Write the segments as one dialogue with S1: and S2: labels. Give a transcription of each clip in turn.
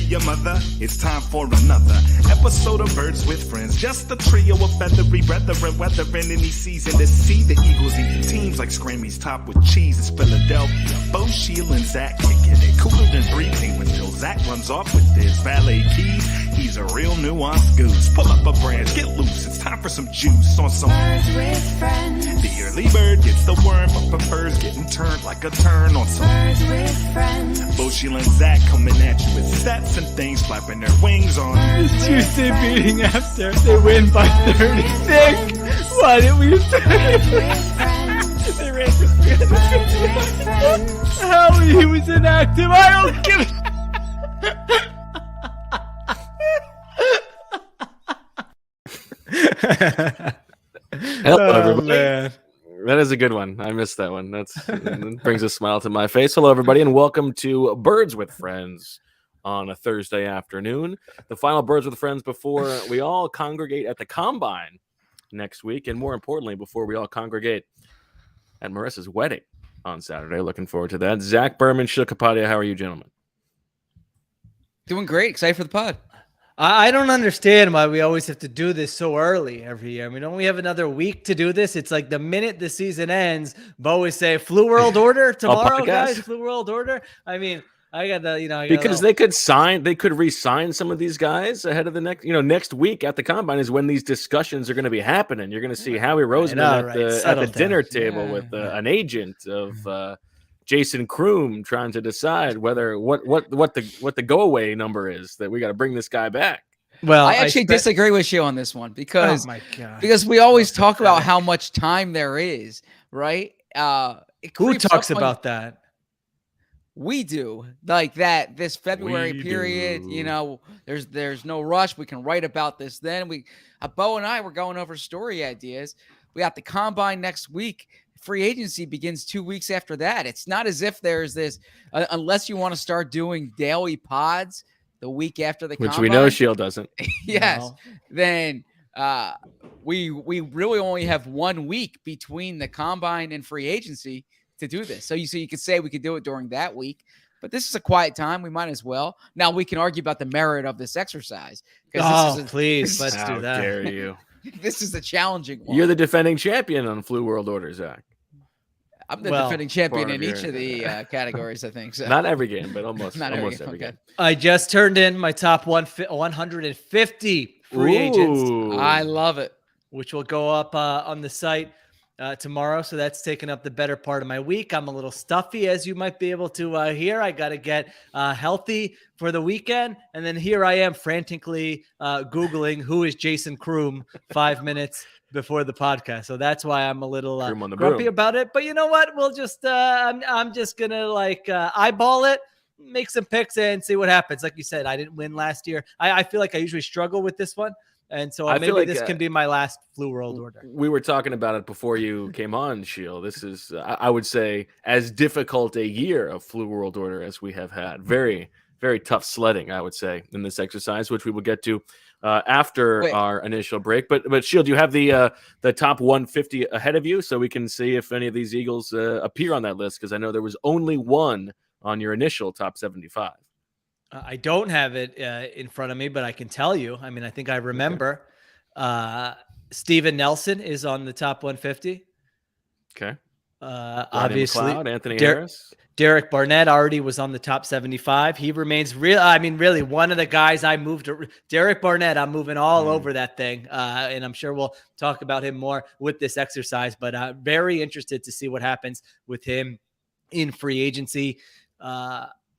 S1: your mother? It's time for another episode of Birds with Friends. Just a trio of feathery brethren weathering any season to see the Eagles eat teams like Scrammy's top with cheese. It's Philadelphia. Bo, Sheil, and Zach kicking it cooler than breathing until Zach runs off with his valet keys. He's a real nuanced goose. Pull up a branch, get loose. It's time for some juice on some Birds with Friends. The early bird gets the worm, but prefers getting turned like a turn on some Birds with Friends. Bo, Sheil, and Zach coming at you with stats and things, flapping their wings on
S2: It's Tuesday meeting after they win by 36. Why didn't we say they ran for 350? How he was inactive, I don't give a
S3: Hello, everybody. Man. That is a good one. I missed that one. That brings a smile to my face. Hello, everybody, and welcome to Birds with Friends on a Thursday afternoon. The final Birds with Friends before we all congregate at the Combine next week, and more importantly, before we all congregate at Marissa's wedding on Saturday. Looking forward to that. Zach Berman, Sheil Kapadia, how are you, gentlemen?
S4: Doing great. Excited for the pod.
S2: I don't understand why we always have to do this so early every year. I mean, don't we have another week to do this? It's like the minute the season ends, Bo always say, Flu World Order tomorrow, guys. Flu World Order. I mean, I got the,
S3: because they could re-sign some of these guys ahead of the next week at the Combine is when these discussions are going to be happening. You're going to see Howie Roseman at the dinner table with an agent of Jason Kroom trying to decide whether what the go away number is that we got to bring this guy back.
S4: Well, I actually disagree with you on this one because we always talk about how much time there is, right?
S2: Who talks about that?
S4: We do, like that. This February period, there's no rush. We can write about this then. Bo and I were going over story ideas. We got the Combine next week. Free agency begins 2 weeks after that. It's not as if there's this, unless you want to start doing daily pods the week after the Combine.
S3: Which we know Sheil doesn't.
S4: Yes. No. Then we really only have 1 week between the Combine and free agency to do this. So you could say we could do it during that week. But this is a quiet time. We might as well. Now we can argue about the merit of this exercise.
S2: Please, let's do that.
S3: How dare you.
S4: This is a challenging one.
S3: You're the defending champion on Flu World Order, Zach.
S4: I'm the defending champion in each of the categories, I think. So.
S3: Not every game, but almost every game.
S2: I just turned in my top 150 free agents.
S4: I love it.
S2: Which will go up on the site tomorrow. So that's taken up the better part of my week. I'm a little stuffy, as you might be able to hear. I got to get healthy for the weekend. And then here I am frantically Googling who is Jason Kroom 5 minutes before the podcast. So that's why I'm a little grumpy about it. But you know what? We'll just I'm just going to eyeball it, make some picks and see what happens. Like you said, I didn't win last year. I feel like I usually struggle with this one. And so maybe this can be my last Flu World Order.
S3: We were talking about it before you came on, Sheil. This is, I would say, as difficult a year of Flu World Order as we have had. Very, very tough sledding, I would say, in this exercise, which we will get to after our initial break. But Sheil, do you have the top 150 ahead of you so we can see if any of these Eagles appear on that list? Because I know there was only one on your initial top 75.
S2: I don't have it in front of me, but I can tell you. I mean, I think I remember. Okay. Steven Nelson is on the top 150.
S3: Okay.
S2: Obviously,
S3: McLeod, Anthony Harris.
S2: Derek Barnett already was on the top 75. He remains real. I mean, really, one of the guys I moved. Derek Barnett, I'm moving all over that thing, and I'm sure we'll talk about him more with this exercise. But very interested to see what happens with him in free agency.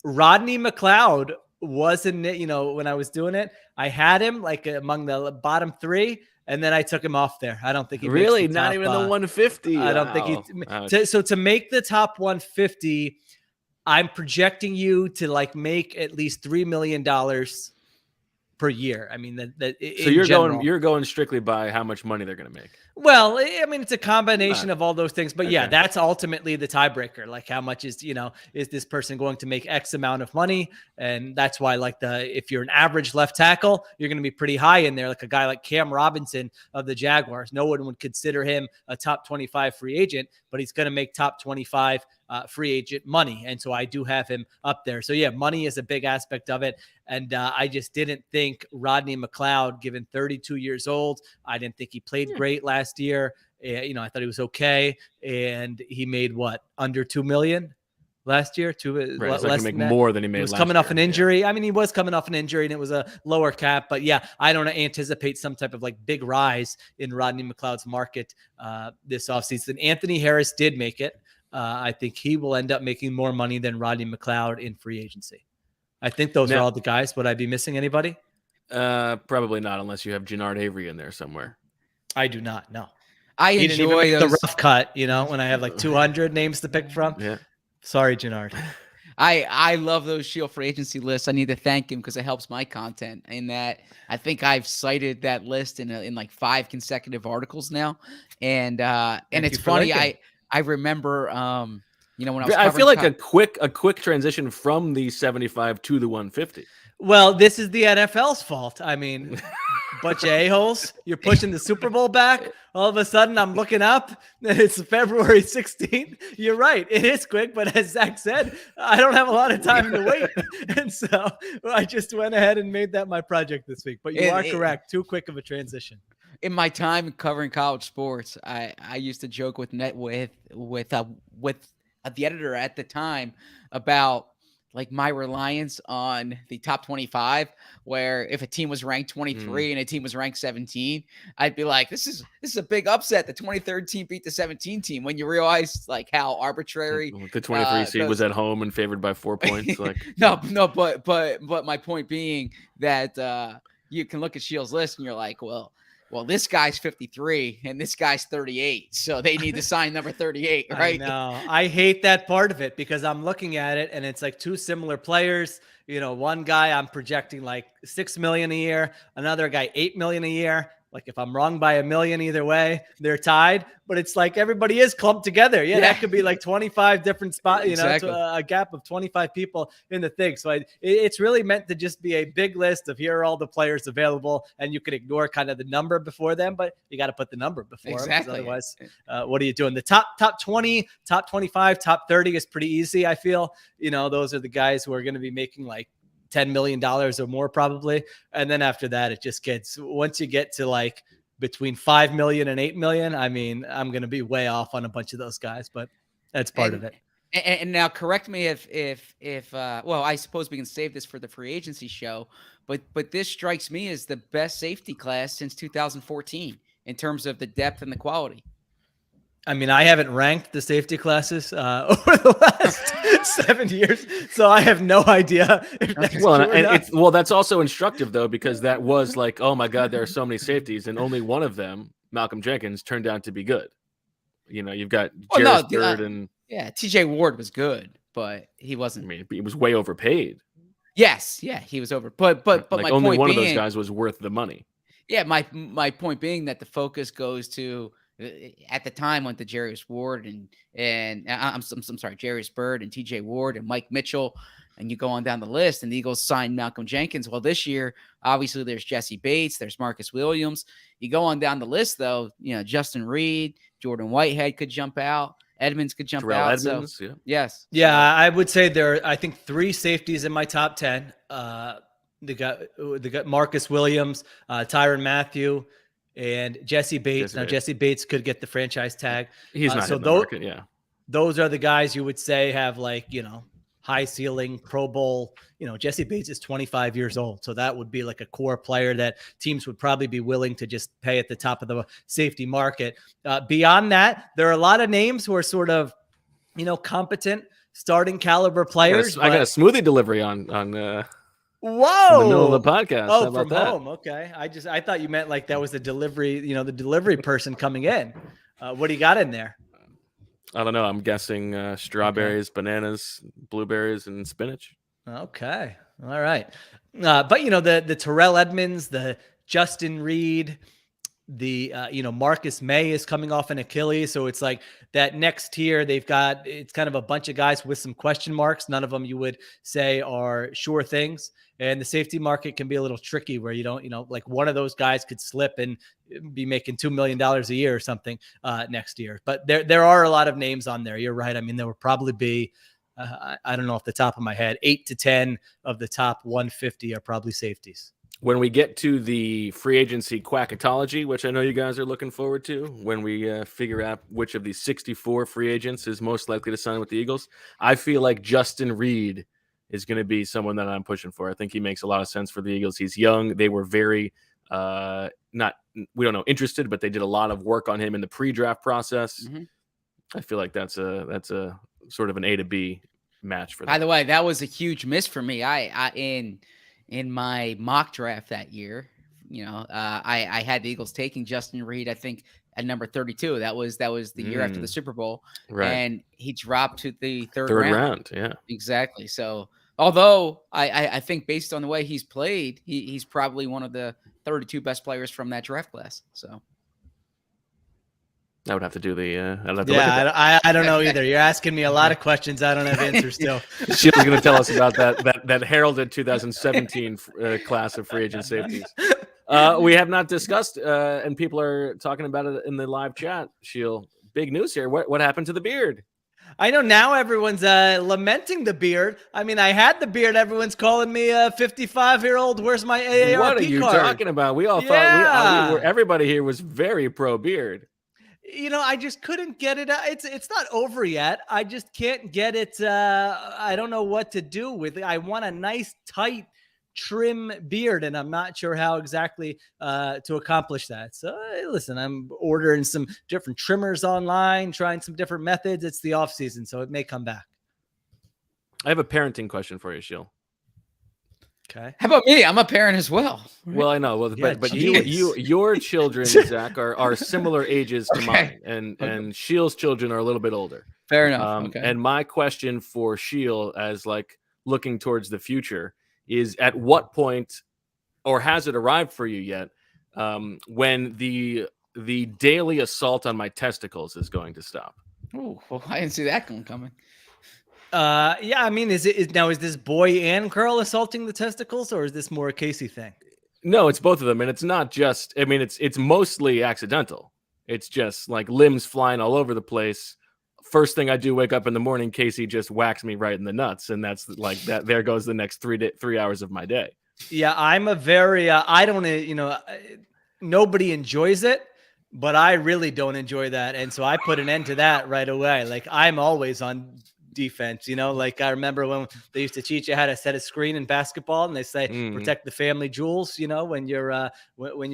S2: Rodney McLeod wasn't, when I was doing it, I had him like among the bottom three, and then I took him off there. I don't think he
S3: really
S2: not
S3: even the 150.
S2: I don't think he. So to make the top 150, I'm projecting you to make at least $3 million per year. I mean,
S3: so you're going strictly by how much money they're going to make.
S2: Well, I mean, it's a combination of all those things, but yeah, that's ultimately the tiebreaker. Like, how much is this person going to make X amount of money? And that's why, like, if you're an average left tackle, you're going to be pretty high in there. Like a guy like Cam Robinson of the Jaguars, no one would consider him a top 25 free agent, but he's going to make top 25 free agent money. And so I do have him up there. So yeah, money is a big aspect of it. And I just didn't think Rodney McLeod, given 32 years old, I didn't think he played great last year. I thought he was okay. And he made under $2 million last year?
S3: Right, less than more than he made last year.
S2: He was coming off an injury. Yeah. I mean, he was coming off an injury and it was a lower cap, but yeah, I don't anticipate some type of like big rise in Rodney McLeod's market this offseason. Anthony Harris did make it. I think he will end up making more money than Rodney McLeod in free agency. I think those are all the guys. Would I be missing anybody?
S3: Probably not, unless you have Jannard Avery in there somewhere.
S2: I do not. No,
S4: I enjoy
S2: the rough cut. When I have like 200 names to pick from.
S3: Yeah.
S2: Sorry, Jannard.
S4: I love those Sheil free agency lists. I need to thank him because it helps my content. In that, I think I've cited that list in like 5 consecutive articles now, and it's funny. I remember. When I was
S3: I feel like a quick transition from the 75 to the 150.
S2: Well, this is the NFL's fault. I mean, bunch of a-holes. You're pushing the Super Bowl back. All of a sudden, I'm looking up, and it's February 16th. You're right. It is quick, but as Zach said, I don't have a lot of time to wait. And so I just went ahead and made that my project this week. But you are correct. Too quick of a transition.
S4: In my time covering college sports, I used to joke with the editor at the time about like my reliance on the top 25, where if a team was ranked 23 and a team was ranked 17, I'd be like, this is a big upset. The 23rd team beat the 17 team, when you realize like how arbitrary
S3: the 23 seed was at home and favored by 4 points. Like
S4: no, but my point being that you can look at Sheil's list and you're like, well, this guy's 53 and this guy's 38. So they need to sign number 38, right?
S2: No, I hate that part of it because I'm looking at it and it's like two similar players. One guy I'm projecting like $6 million a year, another guy $8 million a year. Like if I'm wrong by $1 million either way, they're tied. But it's like everybody is clumped together. Yeah, that could be like 25 different spots. Exactly. A gap of 25 people in the thing. So it's really meant to just be a big list of here are all the players available, and you can ignore kind of the number before them, but you got to put the number before them. Otherwise, what are you doing? The top 20, top 25, top 30 is pretty easy. I feel those are the guys who are going to be making like $10 million or more probably. And then after that, it just gets, once you get to like between 5 million and 8 million, I mean, I'm going to be way off on a bunch of those guys, but that's part of it.
S4: And now correct me if well, I suppose we can save this for the free agency show, but this strikes me as the best safety class since 2014 in terms of the depth and the quality.
S2: I mean, I haven't ranked the safety classes over the last 7 years, so I have no idea if that's true or not.
S3: That's also instructive though, because that was like, oh my God, there are so many safeties, and only one of them, Malcolm Jenkins, turned out to be good. You've got Jairus Byrd and
S4: TJ Ward was good, but he wasn't.
S3: I mean, he was way overpaid.
S4: Yes, he was over, but like my
S3: only
S4: point
S3: one
S4: being,
S3: of those guys was worth the money.
S4: Yeah, my point being that the focus goes to. At the time, went to Jairus Ward and I'm sorry, Jairus Byrd and TJ Ward and Mike Mitchell, and you go on down the list, and the Eagles signed Malcolm Jenkins. Well, this year, obviously, there's Jesse Bates, there's Marcus Williams. You go on down the list, though, Justin Reed, Jordan Whitehead could jump out, Edmonds could jump
S3: Terrell
S4: out.
S3: Edmonds,
S4: Yes,
S2: I would say there are, I think, 3 safeties in my top 10. They got Marcus Williams, Tyrann Mathieu, and Jesse Bates. Jesse Bates could get the franchise tag.
S3: He's not in the market,
S2: Those are the guys you would say have like, high ceiling Pro Bowl. Jesse Bates is 25 years old. So that would be like a core player that teams would probably be willing to just pay at the top of the safety market. Beyond that, there are a lot of names who are sort of, competent starting caliber players.
S3: I got a smoothie delivery on
S2: Whoa!
S3: In the middle of the podcast.
S2: Oh, from home. Okay. I thought you meant like that was the delivery, the delivery person coming in. What do you got in there?
S3: I don't know. I'm guessing strawberries, bananas, blueberries, and spinach.
S2: Okay. All right. But the Terrell Edmonds, the Justin Reed, Marcus May is coming off an Achilles. So it's like that next tier, it's kind of a bunch of guys with some question marks. None of them you would say are sure things. And the safety market can be a little tricky where you don't, like one of those guys could slip and be making $2 million a year or something next year. But there are a lot of names on there. You're right. I mean, there will probably be, I don't know off the top of my head, 8 to 10 of the top 150 are probably safeties.
S3: When we get to the free agency quackatology, which I know you guys are looking forward to, when we figure out which of these 64 free agents is most likely to sign with the Eagles, I feel like Justin Reed is going to be someone that I'm pushing for. I think he makes a lot of sense for the Eagles. He's young. They were very interested, but they did a lot of work on him in the pre-draft process. Mm-hmm. I feel like that's a sort of an A to B match for them.
S4: By the way, that was a huge miss for me. In my mock draft that year, I had the Eagles taking Justin Reed, I think at number 32. That was the year after the Super Bowl.
S3: Right.
S4: And he dropped to the third
S3: round. Yeah,
S4: exactly. So although I think based on the way he's played, he's probably one of the 32 best players from that draft class. So
S3: I would have to do the.
S2: I don't know either. You're asking me a lot of questions. I don't have answers to.
S3: Sheil was going to tell us about that heralded 2017 class of free agent safeties. We have not discussed, and people are talking about it in the live chat. Sheil, big news here. What happened to the beard?
S2: I know now everyone's lamenting the beard. I mean, I had the beard. Everyone's calling me a 55-year-old. Where's my AARP card?
S3: What are you talking about? We all thought everybody here was very pro beard.
S2: I just couldn't get it. It's not over yet. I just can't get it. I don't know what to do with it. I want a nice, tight, trim beard, and I'm not sure how exactly to accomplish that. So listen, I'm ordering some different trimmers online, trying some different methods. It's the off season, so it may come back.
S3: I have a parenting question for you, Sheil.
S2: Okay.
S4: How about me? I'm a parent as well.
S3: Well, I know. Well, yeah, but your children, Zach, are similar ages to mine, and Sheil's children are a little bit older.
S4: Fair enough. Okay.
S3: And my question for Sheil, as like looking towards the future, is at what point, or has it arrived for you yet, when the daily assault on my testicles is going to stop?
S4: Oh, well, I didn't see that one coming.
S2: Yeah, I mean, is this boy and girl assaulting the testicles, or is this more a Casey thing?
S3: No, it's both of them, and it's not just. I mean, it's mostly accidental. It's just like limbs flying all over the place. First thing I do, wake up in the morning, Casey just whacks me right in the nuts, and that's like that. There goes the next 3 hours of my day.
S2: Yeah, I'm a very. I don't. Nobody enjoys it, but I really don't enjoy that, and so I put an end to that right away. Like I'm always on defense, like I remember when they used to teach you how to set a screen in basketball, and they say protect the family jewels, when you're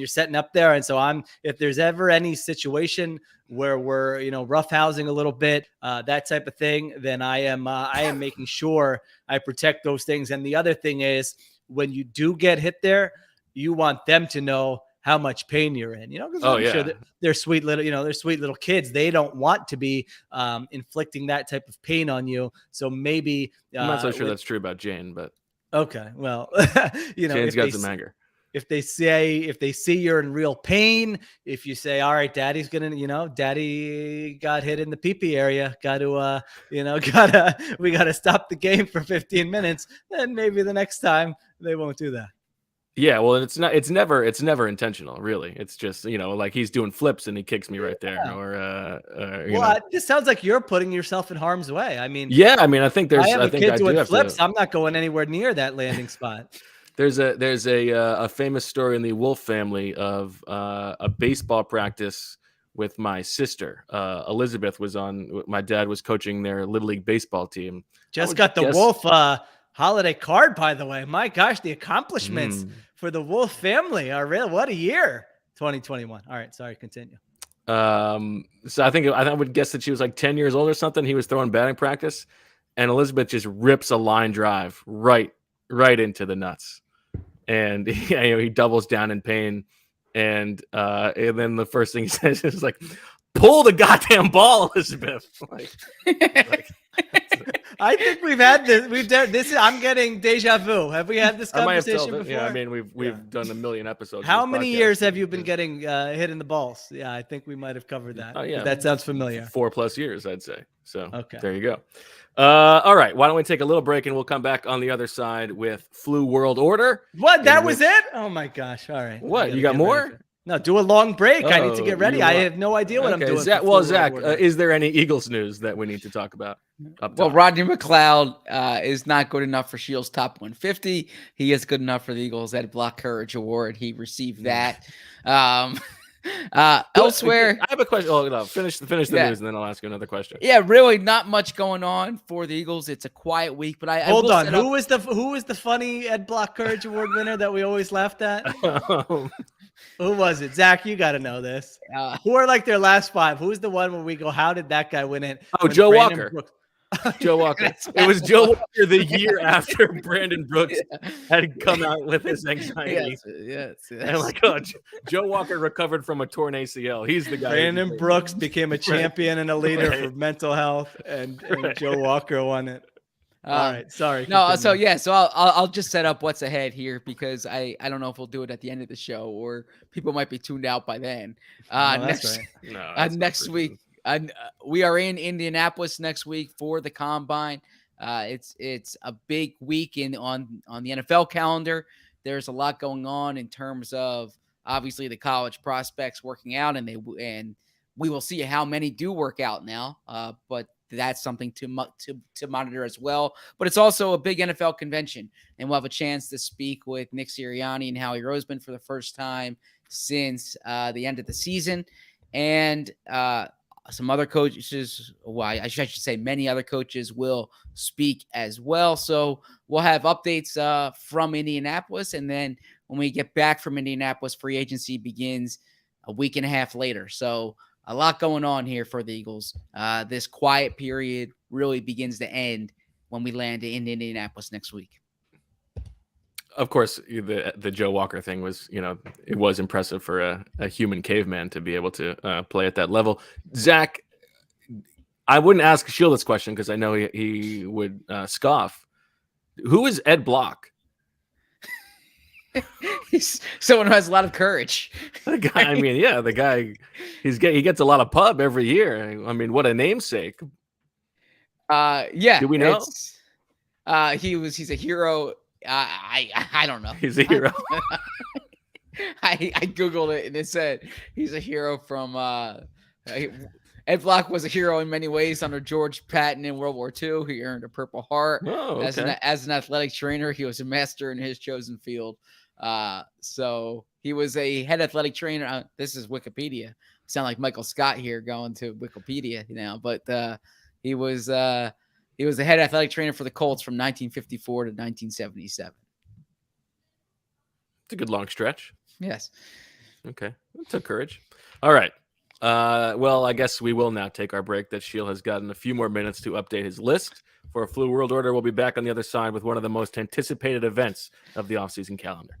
S2: setting up there. And so if there's ever any situation where we're roughhousing a little bit, that type of thing, then I am making sure I protect those things. And the other thing is, when you do get hit there, you want them to know how much pain you're in, because sure that they're sweet little kids. They don't want to be inflicting that type of pain on you. So maybe
S3: I'm not so sure that's true about Jane, but
S2: okay. Well,
S3: Jane's got some anger.
S2: If they see you're in real pain, if you say, all right, daddy's gonna, daddy got hit in the pee-pee area, we gotta stop the game for 15 minutes, then maybe the next time they won't do that.
S3: Yeah, well, it's never intentional, really. It's just, like he's doing flips and he kicks me right there.
S2: Yeah. This sounds like you're putting yourself in harm's way. I mean,
S3: I think there's.
S2: I have
S3: a
S2: a kid doing flips. I'm not going anywhere near that landing spot.
S3: There's a famous story in the Wolf family of a baseball practice with my sister. Elizabeth was on. My dad was coaching their Little League baseball team.
S2: Just got the Wolf holiday card, by the way. My gosh, the accomplishments for the Wolf family are real. What a year, 2021. All right, sorry, continue.
S3: So I would guess that she was like 10 years old or something. He was throwing batting practice, and Elizabeth just rips a line drive right into the nuts, and he doubles down in pain, and then the first thing he says is like, "Pull the goddamn ball, Elizabeth."
S2: I think we've had this. We've done this. I'm getting deja vu. Have we had this conversation before?
S3: Yeah, I mean, we've done a million episodes.
S2: How many years have you been getting hit in the balls? Yeah, I think we might have covered that.
S3: Oh, yeah.
S2: That sounds familiar.
S3: 4+ years, I'd say. So
S2: okay,
S3: there you go. All right, why don't we take a little break and we'll come back on the other side with Flu World Order.
S2: What? That was it? Oh my gosh! All right.
S3: What? You got more?
S2: No, do a long break. I need to get ready. I have no idea what I'm doing.
S3: Zach, is there any Eagles news that we need to talk about?
S4: Well, Rodney McLeod is not good enough for Sheil's top 150. He is good enough for the Eagles Ed Block Courage Award. He received that. Elsewhere,
S3: I have a question. Oh, no, finish the news, and then I'll ask you another question.
S4: Yeah, really, not much going on for the Eagles. It's a quiet week, but
S2: hold on. Who was the funny Ed Block Courage Award winner that we always laughed at? Who was it? Zach, you got to know this. Who are like their last five? Who's the one where we go, how did that guy win it?
S3: Oh, Joe Walker. Joe Walker. It was Joe Walker the year after Brandon Brooks had come out with his anxiety.
S4: Yes.
S3: And Joe Walker recovered from a torn ACL. He's the guy.
S2: Brandon Brooks became a champion and a leader for mental health, and Joe Walker won it. All right, sorry.
S4: No, continue. so I'll just set up what's ahead here because I don't know if we'll do it at the end of the show or people might be tuned out by then. Next week. We are in Indianapolis next week for the Combine. It's a big week on the NFL calendar. There's a lot going on in terms of obviously the college prospects working out, and we will see how many do work out now. But that's something to monitor as well. But it's also a big NFL convention, and we'll have a chance to speak with Nick Sirianni and Howie Roseman for the first time since the end of the season, and some other coaches. I should say many other coaches will speak as well. So we'll have updates from Indianapolis, and then when we get back from Indianapolis, free agency begins a week and a half later. So a lot going on here for the Eagles. This quiet period really begins to end when we land in Indianapolis next week.
S3: Of course, the Joe Walker thing was, it was impressive for a human caveman to be able to play at that level. Zach, I wouldn't ask Sheil this question because I know he would scoff. Who is Ed Block?
S4: He's someone who has a lot of courage.
S3: The guy, the guy, he gets a lot of pub every year. I mean, what a namesake.
S4: Yeah.
S3: Do we know?
S4: He's a hero. I don't know.
S3: He's a hero.
S4: I Googled it and it said he's a hero from Ed Block was a hero in many ways under George Patton in World War II. He earned a Purple Heart.
S3: Oh, okay.
S4: As an athletic trainer. He was a master in his chosen field. So he was a head athletic trainer. This is Wikipedia. Sound like Michael Scott here going to Wikipedia now, but he was a head athletic trainer for the Colts from 1954 to 1977.
S3: It's a good long stretch.
S4: Yes.
S3: Okay. That took courage. All right. Well, I guess we will now take our break that Sheil has gotten a few more minutes to update his list for a Flu World Order. We'll be back on the other side with one of the most anticipated events of the offseason calendar.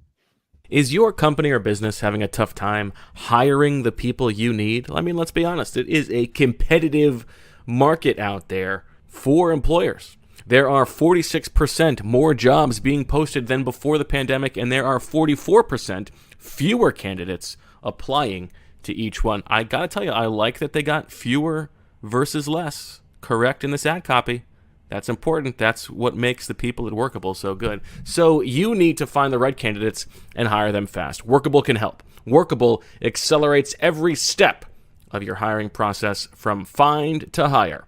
S3: Is your company or business having a tough time hiring the people you need? I mean, let's be honest. It is a competitive market out there for employers. There are 46% more jobs being posted than before the pandemic, and there are 44% fewer candidates applying to each one. I gotta tell you, I like that they got fewer versus less correct in this ad copy. That's important. That's what makes the people at Workable so good. So you need to find the right candidates and hire them fast. Workable can help. Workable accelerates every step of your hiring process from find to hire.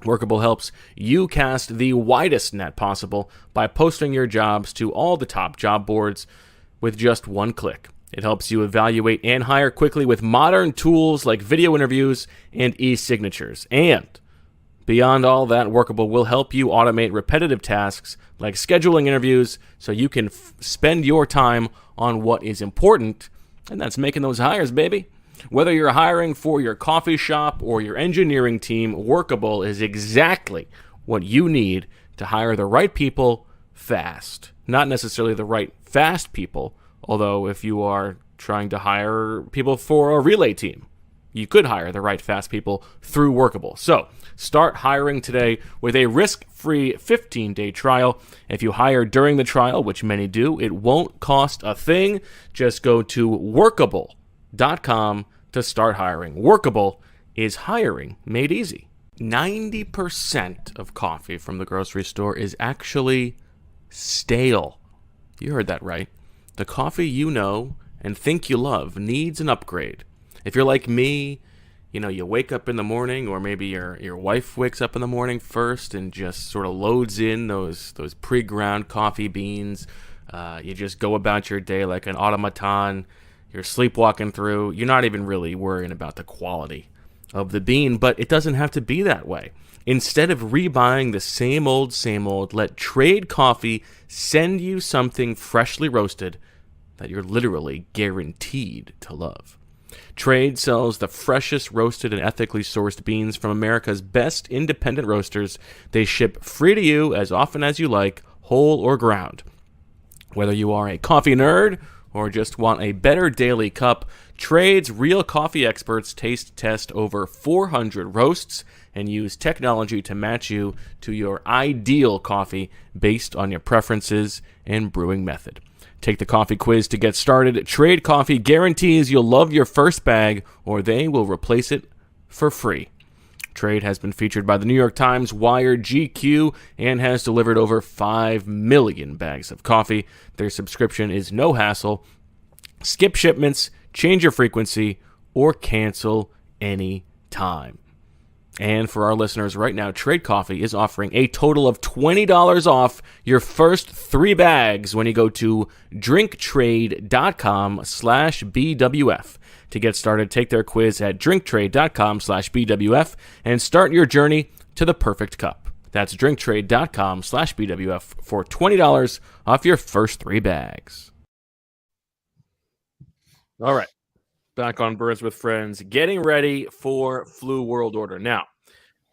S3: Workable helps you cast the widest net possible by posting your jobs to all the top job boards with just one click. It helps you evaluate and hire quickly with modern tools like video interviews and e-signatures. And beyond all that, Workable will help you automate repetitive tasks like scheduling interviews so you can spend your time on what is important, and that's making those hires, baby. Whether you're hiring for your coffee shop or your engineering team, Workable is exactly what you need to hire the right people fast. Not necessarily the right fast people, although if you are trying to hire people for a relay team, you could hire the right fast people through Workable. So start hiring today with a risk-free 15-day trial. If you hire during the trial, which many do, it won't cost a thing. Just go to workable.com to start hiring. Workable is hiring made easy. 90% of coffee from the grocery store is actually stale. You heard that right. The coffee you know and think you love needs an upgrade. If you're like me, you wake up in the morning, or maybe your wife wakes up in the morning first and just sort of loads in those pre-ground coffee beans. You just go about your day like an automaton. You're sleepwalking through. You're not even really worrying about the quality of the bean, but it doesn't have to be that way. Instead of rebuying the same old, let Trade Coffee send you something freshly roasted that you're literally guaranteed to love. Trade sells the freshest roasted and ethically sourced beans from America's best independent roasters. They ship free to you as often as you like, whole or ground. Whether you are a coffee nerd or just want a better daily cup, Trade's real coffee experts taste test over 400 roasts and use technology to match you to your ideal coffee based on your preferences and brewing method. Take the coffee quiz to get started. Trade Coffee guarantees you'll love your first bag, or they will replace it for free. Trade has been featured by the New York Times, Wired, GQ, and has delivered over 5 million bags of coffee. Their subscription is no hassle. Skip shipments, change your frequency, or cancel any time. And for our listeners right now, Trade Coffee is offering a total of $20 off your first 3 bags when you go to drinktrade.com/BWF. To get started, take their quiz at drinktrade.com/BWF and start your journey to the perfect cup. That's drinktrade.com/BWF for $20 off your first 3 bags. All right. Back on Birds with Friends, getting ready for Flu World Order. Now,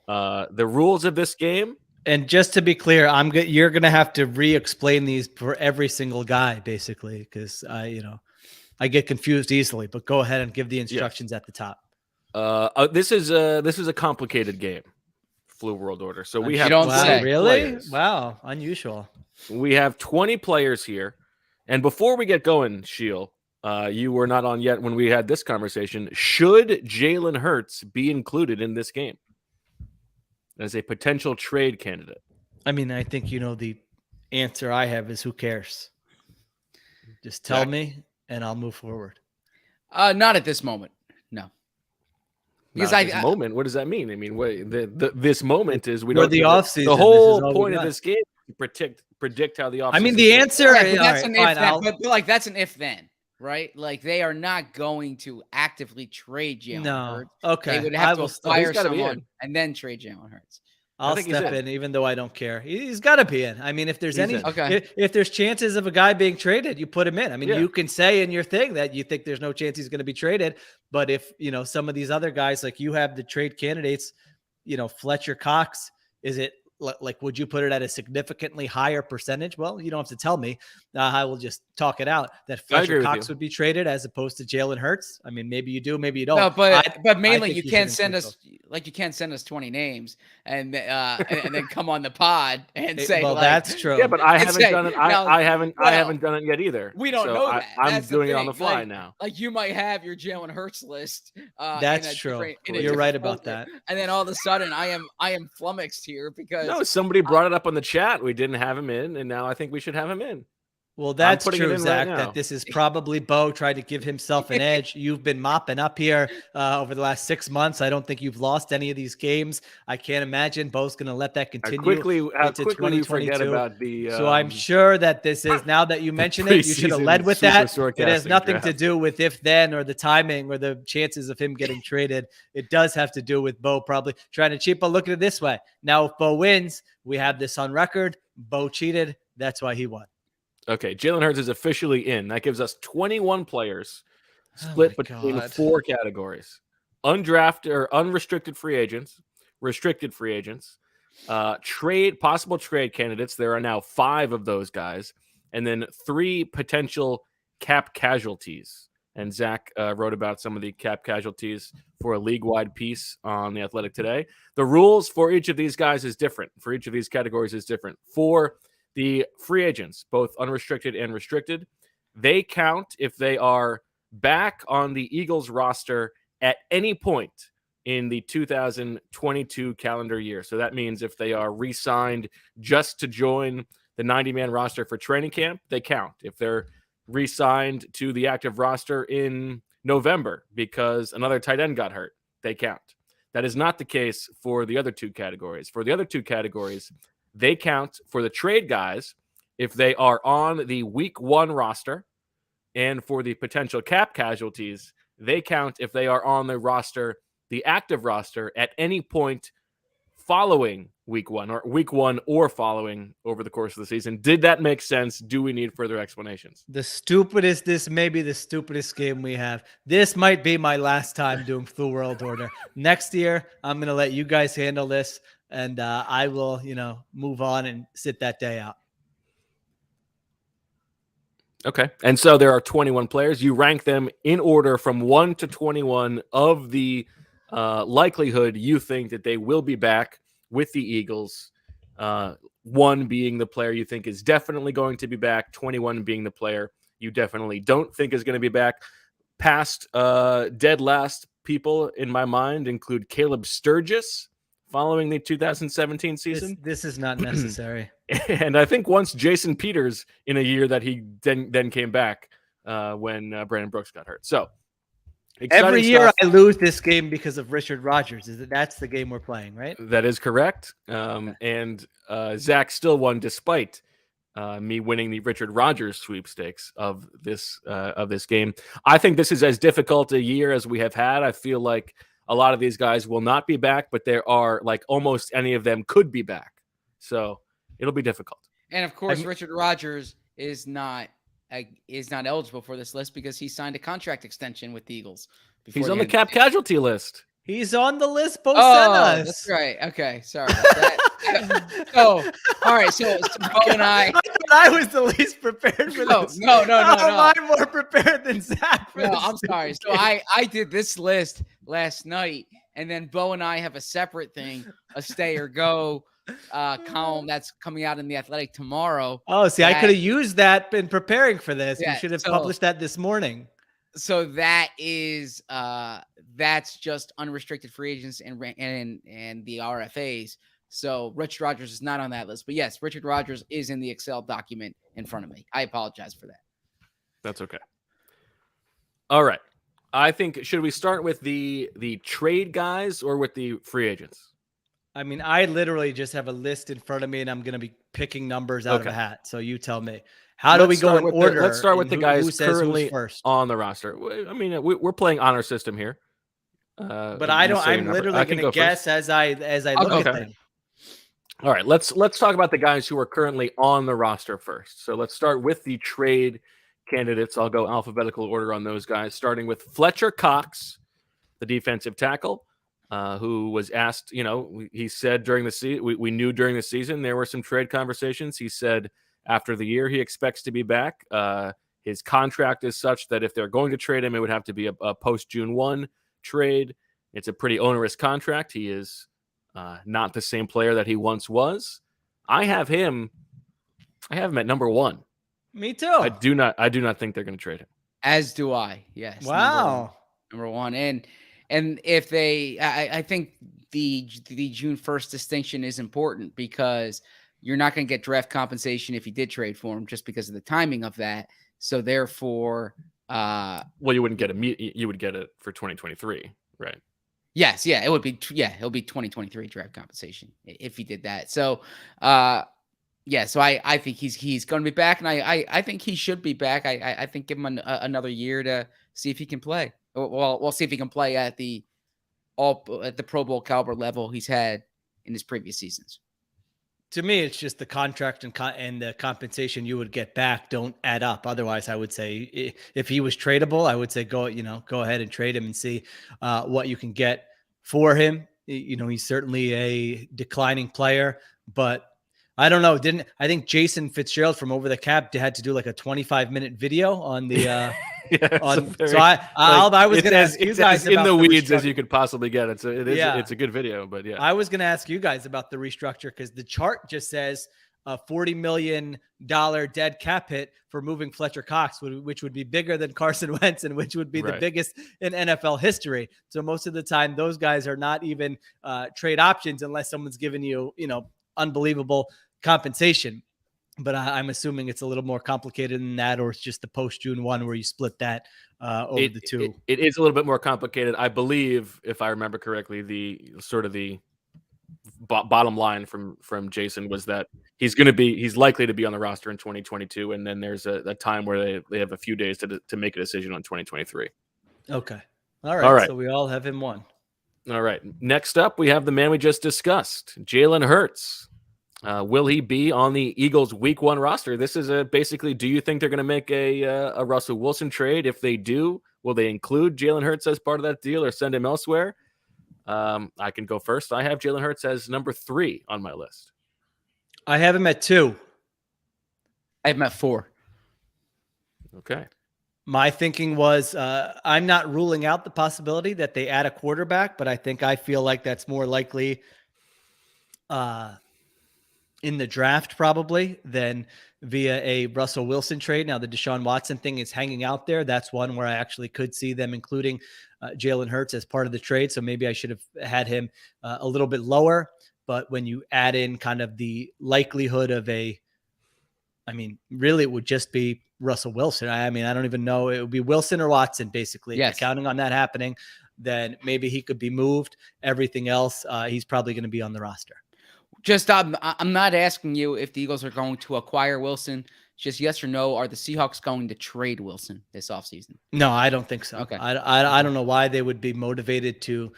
S3: the rules of this game.
S2: And just to be clear, you're gonna have to re-explain these for every single guy, basically, because I get confused easily. But go ahead and give the instructions at the top.
S3: This is a complicated game, Flu World Order. So we have
S2: really? Wow, unusual.
S3: We have 20 players here, and before we get going, Sheil. You were not on yet when we had this conversation. Should Jalen Hurts be included in this game as a potential trade candidate?
S2: I mean, I think the answer I have is who cares? Just tell me and I'll move forward.
S4: Not at this moment. No.
S3: Because moment, what does that mean? I mean, this moment is we
S2: don't
S3: the
S2: offseason.
S3: The whole point of this game is to predict how the offseason.
S2: I mean, the answer
S4: is that's an if then, but that's an if then. Right? Like, they are not going to actively trade Jalen Hurts.
S2: Okay.
S4: They would have to fire someone and then trade Jalen Hurts.
S2: I'll step in, even though I don't care. He's got to be in. I mean, if there's if there's chances of a guy being traded, you put him in. I mean, you can say in your thing that you think there's no chance he's going to be traded. But if, some of these other guys, like you have the trade candidates, Fletcher Cox, is it like, would you put it at a significantly higher percentage? Well, you don't have to tell me. I will just talk it out that Fletcher Cox would be traded as opposed to Jalen Hurts. I mean, maybe you do, maybe you don't.
S4: No, but mainly you can't send us 20 names and then come on the pod and say,
S2: well, that's true.
S3: Yeah, but I haven't done it. I haven't done it yet either.
S4: We don't know that.
S3: I'm doing it on the fly now.
S4: Like, you might have your Jalen Hurts list.
S2: That's true. You're right about that.
S4: And then all of a sudden I am flummoxed here because
S3: somebody brought it up on the chat. We didn't have him in, and now I think we should have him in.
S2: Well, that's true, Zach, that this is probably Bo trying to give himself an edge. You've been mopping up here over the last 6 months. I don't think you've lost any of these games. I can't imagine Bo's going to let that continue
S3: into 2022. Forget about the,
S2: so I'm sure that this is, now that you mention it, you should have led with that. It has nothing to do with if then or the timing or the chances of him getting traded. It does have to do with Bo probably trying to cheat. But look at it this way. Now, if Bo wins, we have this on record. Bo cheated. That's why he won.
S3: Okay, Jalen Hurts is officially in. That gives us 21 players split between 4 categories: undrafted or unrestricted free agents, restricted free agents, possible trade candidates. There are now 5 of those guys, and then 3 potential cap casualties. and Zach wrote about some of the cap casualties for a league-wide piece on The Athletic today. The rules for each of these guys is different. For each of these categories is different. For the free agents, both unrestricted and restricted, they count if they are back on the Eagles roster at any point in the 2022 calendar year. So that means if they are re-signed just to join the 90-man roster for training camp, they count. If they're re-signed to the active roster in November because another tight end got hurt, they count. That is not the case for the other two categories. For the other two categories, they count for the trade guys if they are on the week 1 roster, and for the potential cap casualties, they count if they are on the roster, the active roster, at any point following week 1 or following over the course of the season. Did that make sense? Do we need further explanations?
S2: This may be the stupidest game we have. This might be my last time doing Full World Order. Next year, I'm going to let you guys handle this, and I will, move on and sit that day out.
S3: Okay. And so there are 21 players. You rank them in order from 1 to 21 of the likelihood you think that they will be back with the Eagles. 1 being the player you think is definitely going to be back, 21 being the player you definitely don't think is going to be back. Past dead last people in my mind include Caleb Sturgis following the 2017 season.
S2: This is not necessary.
S3: And I think once Jason Peters in a year that he then came back when Brandon Brooks got hurt. So
S2: every year I lose this game because of Richard Rodgers. That's the game we're playing, right?
S3: That is correct. And Zach still won despite me winning the Richard Rodgers sweepstakes of this game. I think this is as difficult a year as we have had. I feel like a lot of these guys will not be back, but there are like almost any of them could be back. So it'll be difficult.
S4: And of course, Richard Rodgers is not eligible for this list because he signed a contract extension with the Eagles.
S3: He's on the cap casualty list.
S2: He's on the list. Bo sent us.
S4: That's right. Okay, sorry about that. All right. So Bo and I
S2: was the least prepared for this.
S4: No.
S2: How am I more prepared than Zach?
S4: I'm sorry. So I did this list last night, and then Bo and I have a separate thing, a stay or go column that's coming out in The Athletic tomorrow.
S2: Oh, see, I could have used that in preparing for this.
S4: Yeah,
S2: you should have published that this morning.
S4: So that is that's just unrestricted free agents and the RFAs. So Richard Rodgers is not on that list. But yes, Richard Rodgers is in the Excel document in front of me. I apologize for that.
S3: That's okay. All right. I think, should we start with the trade guys or with the free agents?
S2: I mean, I literally just have a list in front of me, and I'm going to be picking numbers out of a hat. So you tell me. How do we go in order?
S3: Let's start with the guys currently on the roster. I mean, we're playing honor system here.
S2: But I'm literally going to guess as I look at them.
S3: All right, let's talk about the guys who are currently on the roster first. So let's start with the trade candidates. I'll go alphabetical order on those guys, starting with Fletcher Cox, the defensive tackle, who was asked, he said during the season, we knew during the season there were some trade conversations. He said after the year he expects to be back. His contract is such that if they're going to trade him, it would have to be a post-June 1 trade. It's a pretty onerous contract. He is not the same player that he once was. I have him at number 1.
S2: Me too.
S3: I do not think they're going to trade him.
S4: As do I. Yes.
S2: Wow.
S4: Number one. And if they, I think the June 1st distinction is important because you're not going to get draft compensation if you did trade for him just because of the timing of that. So therefore,
S3: well, you wouldn't get you would get it for 2023, right?
S4: Yes, yeah, it'll be 2023 draft compensation if he did that. So, so I think he's going to be back, and I think he should be back. I think give him another year to see if he can play. Well, we'll see if he can play at the Pro Bowl caliber level he's had in his previous seasons.
S2: To me, it's just the contract and the compensation you would get back don't add up. Otherwise, I would say if he was tradable, I would say go ahead and trade him and see what you can get for him. He's certainly a declining player, but I don't know. I think Jason Fitzgerald from Over the Cap had to do like a 25-minute video on the I was going to ask you guys
S3: as in
S2: about
S3: the weeds
S2: restructure.
S3: as you could possibly get. It's a good video, but yeah.
S2: I was going to ask you guys about the restructure because the chart just says a $40 million dead cap hit for moving Fletcher Cox, which would be bigger than Carson Wentz and which would be the biggest in NFL history. So most of the time, those guys are not even trade options unless someone's giving you, unbelievable compensation. But I'm assuming it's a little more complicated than that, or it's just the post-June 1 where you split that over the two.
S3: It is a little bit more complicated. I believe, if I remember correctly, the bottom line from Jason was that he's likely to be on the roster in 2022, and then there's a time where they have a few days to make a decision on 2023.
S2: Okay. All right. So we all have him one.
S3: All right. Next up, we have the man we just discussed, Jalen Hurts. Will he be on the Eagles Week 1 roster? This is basically, do you think they're going to make a Russell Wilson trade? If they do, will they include Jalen Hurts as part of that deal or send him elsewhere? I can go first. I have Jalen Hurts as number 3 on my list.
S2: I have him at 2.
S4: I have him at 4.
S3: Okay.
S2: My thinking was I'm not ruling out the possibility that they add a quarterback, but I feel like that's more likely in the draft probably than via a Russell Wilson trade. Now the Deshaun Watson thing is hanging out there. That's one where I actually could see them including Jalen Hurts as part of the trade. So maybe I should have had him a little bit lower. But when you add in kind of the likelihood of really it would just be Russell Wilson. I don't even know. It would be Wilson or Watson, basically.
S4: Yes.
S2: If you're counting on that happening, then maybe he could be moved. Everything else, he's probably going to be on the roster.
S4: Just, I'm not asking you if the Eagles are going to acquire Wilson. Just yes or no. Are the Seahawks going to trade Wilson this offseason?
S2: No, I don't think so.
S4: Okay.
S2: I don't know why they would be motivated to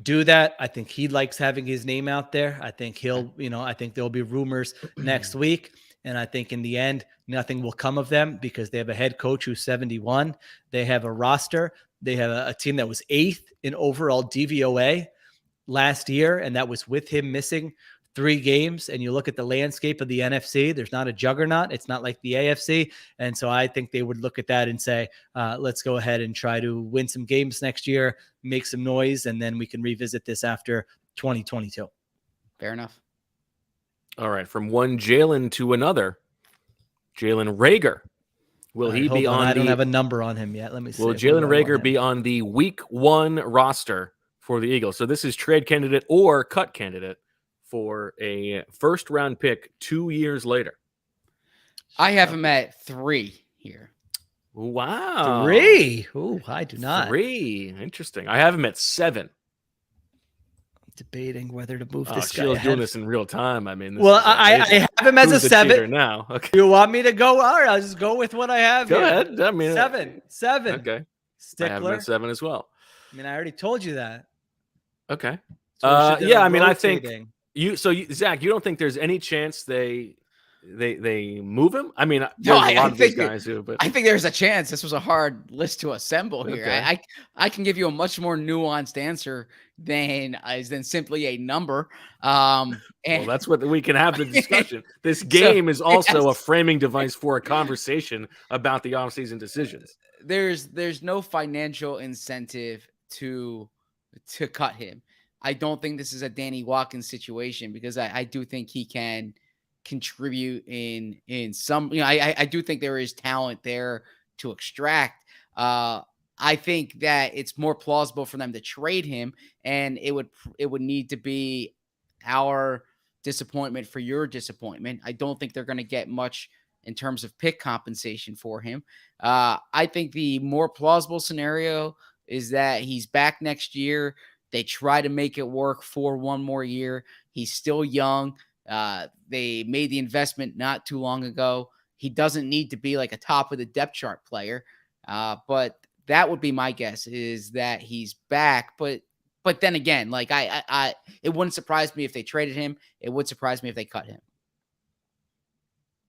S2: do that. I think he likes having his name out there. I think I think there'll be rumors next week. And I think in the end, nothing will come of them because they have a head coach who's 71. They have a roster. They have a team that was 8th in overall DVOA last year. And that was with him missing 3 games. And you look at the landscape of the NFC, there's not a juggernaut. It's not like the AFC. And so I think they would look at that and say, let's go ahead and try to win some games next year, make some noise, and then we can revisit this after 2022.
S4: Fair enough.
S3: All right. From one Jalen to another, Jalen Reagor. Will he be on?
S2: I don't have a number on him yet. Let me see.
S3: Will Jalen Reagor be on the Week 1 roster for the Eagles? So this is trade candidate or cut candidate for a first-round pick 2 years later.
S4: I have him at 3 here.
S3: Wow.
S2: 3? Ooh, I do not.
S3: 3. Interesting. I have him at 7.
S2: Debating whether to move this guy.
S3: Sheil's doing this in real time. I
S2: have him as a 7
S3: now. Okay.
S2: You want me to go? All right, I'll just go with what I have.
S3: Go
S2: here.
S3: ahead.
S2: 7.
S3: Okay.
S2: Stickler.
S3: I have him at 7 as well.
S2: I already told you that.
S3: Okay.
S2: So
S3: I think Zach, you don't think there's any chance they move him? There's a lot of these guys who, but
S4: I think there's a chance. This was a hard list to assemble here.
S3: Okay.
S4: I can give you a much more nuanced answer than simply a number. Well,
S3: that's what we can have the discussion. This game is also a framing device for a conversation about the offseason decisions.
S4: There's no financial incentive to cut him. I don't think this is a Danny Watkins situation because I do think he can contribute in some, I do think there is talent there to extract. I think that it's more plausible for them to trade him, and it would need to be our disappointment for your disappointment. I don't think they're going to get much in terms of pick compensation for him. I think the more plausible scenario is that he's back next year. They try to make it work for one more year. He's still young. They made the investment not too long ago. He doesn't need to be like a top of the depth chart player. But that would be my guess, is that he's back. But then again, like I it wouldn't surprise me if they traded him. It would surprise me if they cut him.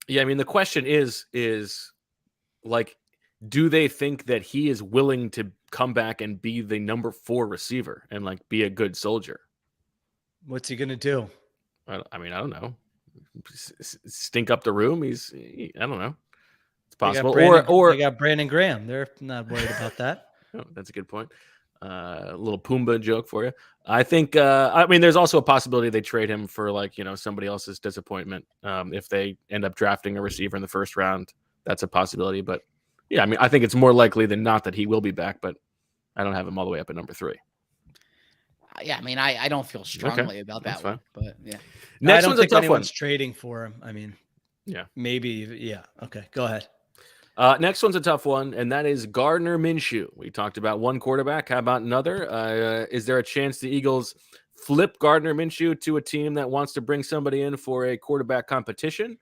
S3: Yeah, the question is like, do they think that he is willing to come back and be the number 4 receiver and like be a good soldier?
S2: What's he gonna do?
S3: I don't know. Stink up the room. I don't know. possible.
S2: They got Brandon Graham. They're not worried about that.
S3: Oh, that's a good point. A little Pumbaa joke for you. I think. I mean, there's also a possibility they trade him for somebody else's disappointment. If they end up drafting a receiver in the first round, that's a possibility. But yeah, I mean, I think it's more likely than not that he will be back. But I don't have him all the way up at number 3.
S4: Yeah, I mean, I don't feel strongly about that one, but yeah.
S3: Next
S2: I don't
S3: one's
S2: think
S3: a tough
S2: anyone's
S3: one.
S2: trading for him. I mean,
S3: yeah,
S2: maybe. Yeah. Okay, go ahead.
S3: Next one's a tough one, and that is Gardner Minshew. We talked about one quarterback. How about another? Is there a chance the Eagles flip Gardner Minshew to a team that wants to bring somebody in for a quarterback competition?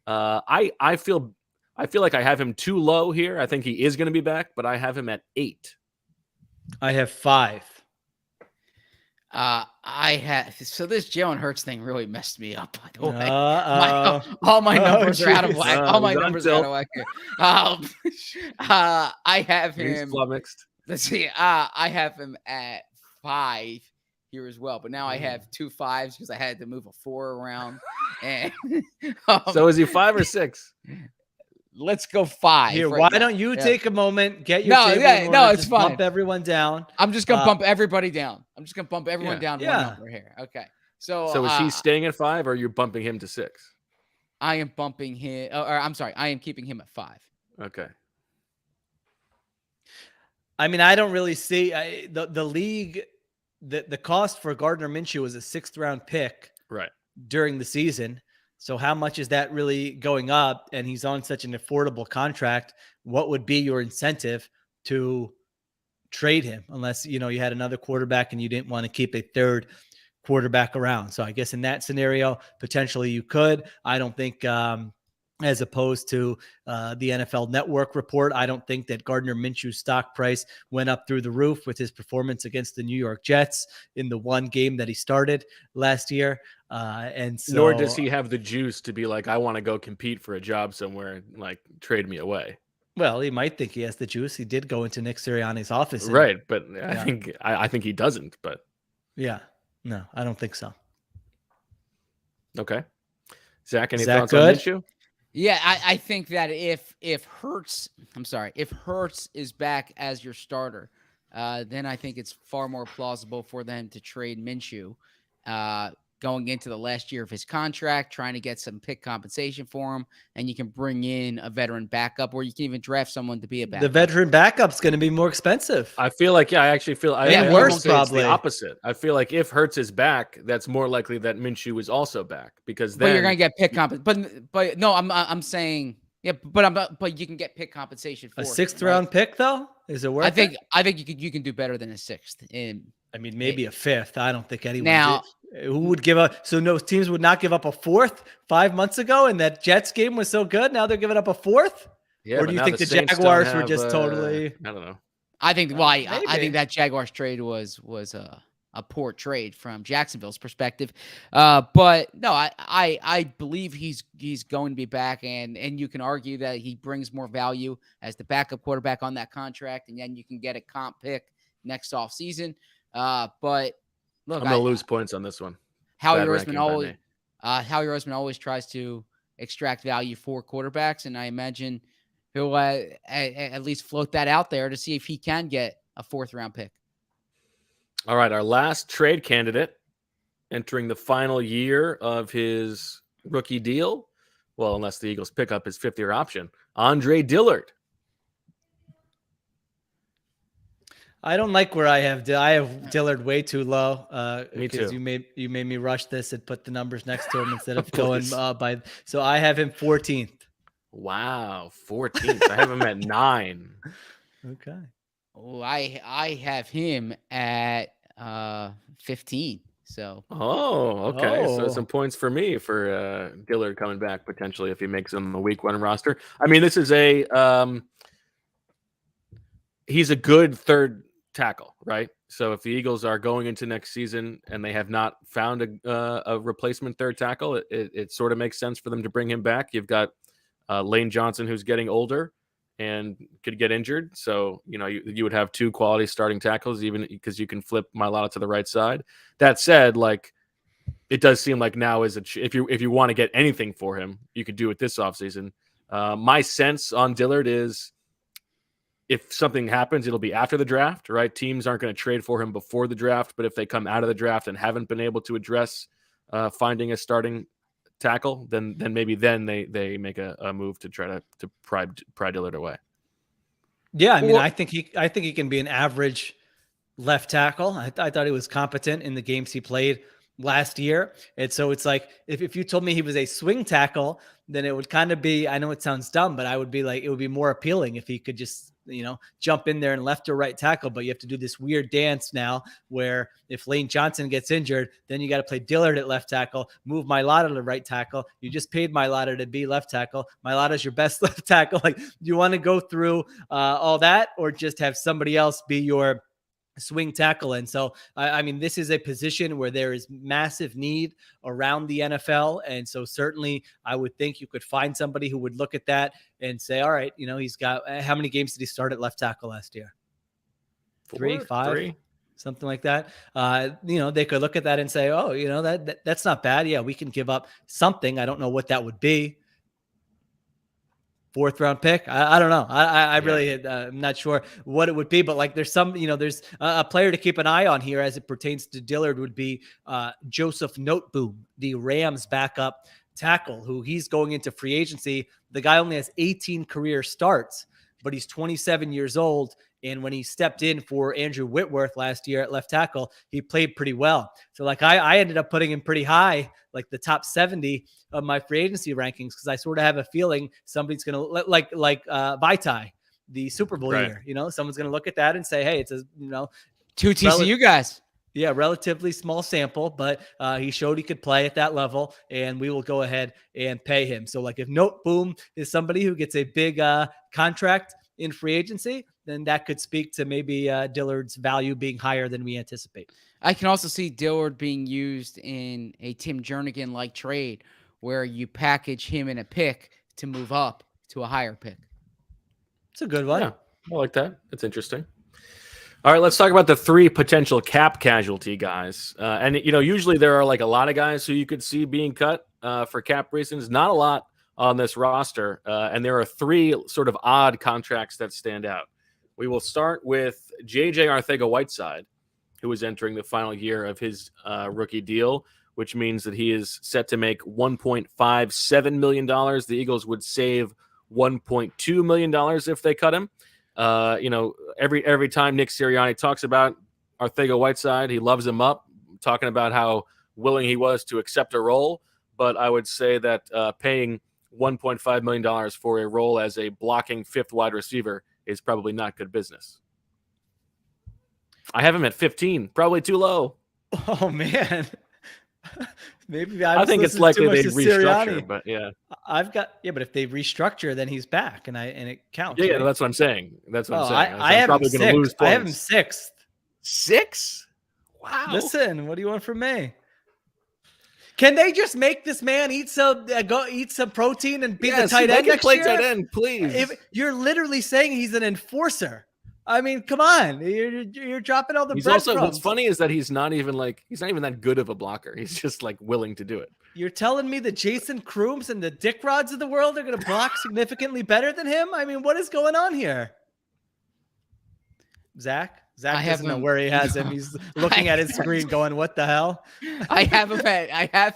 S3: I feel like I have him too low here. I think he is going to be back, but I have him at 8.
S2: I have 5.
S4: So this Jalen Hurts thing really messed me up, by the way. All my numbers are out of whack. All my numbers are out of whack here. I have him flummoxed. Let's see. I have him at 5 here as well, but now I have 2 5s because I had to move a 4 around. And
S3: so is he 5 or 6?
S4: Let's go 5.
S2: Here, why don't you take a moment, get your table in order,
S4: it's fine.
S2: Bump everyone down.
S4: I'm just gonna bump everybody down. I'm just gonna bump everyone down one number here. Okay. So
S3: is he staying at 5 or are you bumping him to 6?
S4: I am bumping him, or I'm sorry, I am keeping him at 5.
S3: Okay.
S2: I mean, I don't really see the league. The cost for Gardner Minshew was a 6th round pick during the season. So how much is that really going up? And he's on such an affordable contract. What would be your incentive to trade him unless, you had another quarterback and you didn't want to keep a 3rd quarterback around? So I guess in that scenario, potentially you could. I don't think, as opposed to the NFL Network report, I don't think that Gardner Minshew's stock price went up through the roof with his performance against the New York Jets in the one game that he started last year. And so,
S3: nor does he have the juice to be like, I want to go compete for a job somewhere, like trade me away.
S2: Well, he might think he has the juice. He did go into Nick Sirianni's office.
S3: Right. But I think he doesn't, but
S2: yeah, no, I don't think so.
S3: Okay. Zach, any thoughts on Minshew?
S4: Yeah, I think that if Hurts is back as your starter, then I think it's far more plausible for them to trade Minshew going into the last year of his contract, trying to get some pick compensation for him, and you can bring in a veteran backup, or you can even draft someone to be a backup.
S2: The veteran backup's going to be more expensive.
S3: I feel like, I actually feel
S2: worse probably.
S3: It's the opposite. I feel like if Hurts is back, that's more likely that Minshew is also back because then
S4: you're going to get pick compensation. But no, I'm saying but you can get pick compensation for
S2: a 6th round pick though. Is it worth it?
S4: I think you can do better than a 6th.
S2: I mean, maybe a 5th. I don't think anyone who would give up. So no teams would not give up a 4th 5 months ago, and that Jets game was so good. Now they're giving up a 4th.
S3: Yeah,
S2: or do you think the Jaguars were just totally?
S3: I don't know.
S4: I think. Well, I think that Jaguars trade was a poor trade from Jacksonville's perspective. But no, I believe he's going to be back, and you can argue that he brings more value as the backup quarterback on that contract, and then you can get a comp pick next offseason. But look,
S3: I'm gonna lose points on this one.
S4: Howie Roseman always tries to extract value for quarterbacks, and I imagine he'll at least float that out there to see if he can get a 4th round pick.
S3: All right, our last trade candidate entering the final year of his rookie deal. Well, unless the Eagles pick up his 5th-year option, Andre Dillard.
S2: I don't like where I have Dillard way too low.
S3: Me
S2: because
S3: too.
S2: you made me rush this and put the numbers next to him instead of going by. So I have him 14th.
S3: Wow, 14th. I have him at 9.
S2: Okay.
S4: Oh, I have him at 15. So.
S3: Oh, okay. So some points for me for Dillard coming back potentially if he makes him a week 1 roster. I mean, this is he's a good 3rd tackle, right? So if the Eagles are going into next season and they have not found a replacement 3rd tackle, it sort of makes sense for them to bring him back. You've got Lane Johnson, who's getting older and could get injured. So, you would have 2 quality starting tackles, even because you can flip Mailata to the right side. That said, like, it does seem like now is if you want to get anything for him, you could do it this offseason. My sense on Dillard is if something happens, it'll be after the draft, right? Teams aren't going to trade for him before the draft, but if they come out of the draft and haven't been able to address finding a starting tackle, then maybe they make a move to try to pry Dillard away.
S2: Yeah, I mean, I think he can be an average left tackle. I thought he was competent in the games he played last year. And so it's like, if you told me he was a swing tackle, then it would kind of be, I know it sounds dumb, but I would be like, it would be more appealing if he could just, jump in there and left or right tackle. But you have to do this weird dance now where if Lane Johnson gets injured, then you got to play Dillard at left tackle, move Mailata to right tackle. You just paid Mailata to be left tackle. Mailata's your best left tackle. Like, do you want to go through all that or just have somebody else be your swing tackle? And so, I mean, this is a position where there is massive need around the NFL. And so certainly I would think you could find somebody who would look at that and say, all right, he's got, how many games did he start at left tackle last year? 3, 5, something like that. They could look at that and say, oh, that's not bad. Yeah, we can give up something. I don't know what that would be. 4th round pick. I don't know. I really, I'm not sure what it would be, but like there's there's a player to keep an eye on here as it pertains to Dillard would be Joseph Noteboom, the Rams backup tackle, who he's going into free agency. The guy only has 18 career starts, but he's 27 years old. And when he stepped in for Andrew Whitworth last year at left tackle, he played pretty well. So like I ended up putting him pretty high, like the top 70 of my free agency rankings, because I sort of have a feeling somebody's going to like Vaitai, the Super Bowl year. Someone's going to look at that and say, hey, it's a
S4: 2 TCU guys.
S2: Yeah, relatively small sample, but he showed he could play at that level, and we will go ahead and pay him. So like if Noteboom is somebody who gets a big contract in free agency, then that could speak to maybe Dillard's value being higher than we anticipate.
S4: I can also see Dillard being used in a Tim Jernigan-like trade where you package him in a pick to move up to a higher pick.
S2: It's a good one.
S3: Yeah, I like that. That's interesting. All right, let's talk about the 3 potential cap casualty guys. And usually there are like a lot of guys who you could see being cut for cap reasons. Not a lot on this roster. And there are 3 sort of odd contracts that stand out. We will start with J.J. Arcega-Whiteside, who is entering the final year of his rookie deal, which means that he is set to make $1.57 million. The Eagles would save $1.2 million if they cut him. Every time Nick Sirianni talks about Arcega-Whiteside, he loves him up, talking about how willing he was to accept a role. But I would say that paying $1.5 million for a role as a blocking 5th wide receiver is probably not good business. I have him at 15, probably too low.
S2: Oh man. Maybe
S3: I think it's likely they restructure, but yeah.
S2: But if they restructure, then he's back and it counts.
S3: Yeah,
S2: right?
S3: That's what I'm saying. That's what I'm saying.
S2: I have
S3: probably
S2: him
S3: going to lose
S2: sixth.
S3: points.
S2: I have him 6th.
S3: 6? Wow.
S2: Listen, what do you want from me? Can they just make this man eat some protein and be the tight end next year?
S3: Tight end, please.
S2: If you're literally saying he's an enforcer. I mean, come on. You're dropping all the breadcrumbs.
S3: What's funny is that he's not even that good of a blocker. He's just like willing to do it.
S2: You're telling me the Jason Crooms and the Dick Rods of the world are going to block significantly better than him? I mean, what is going on here? Zach doesn't know where he has him. He's looking at his screen going, what the hell?
S4: I have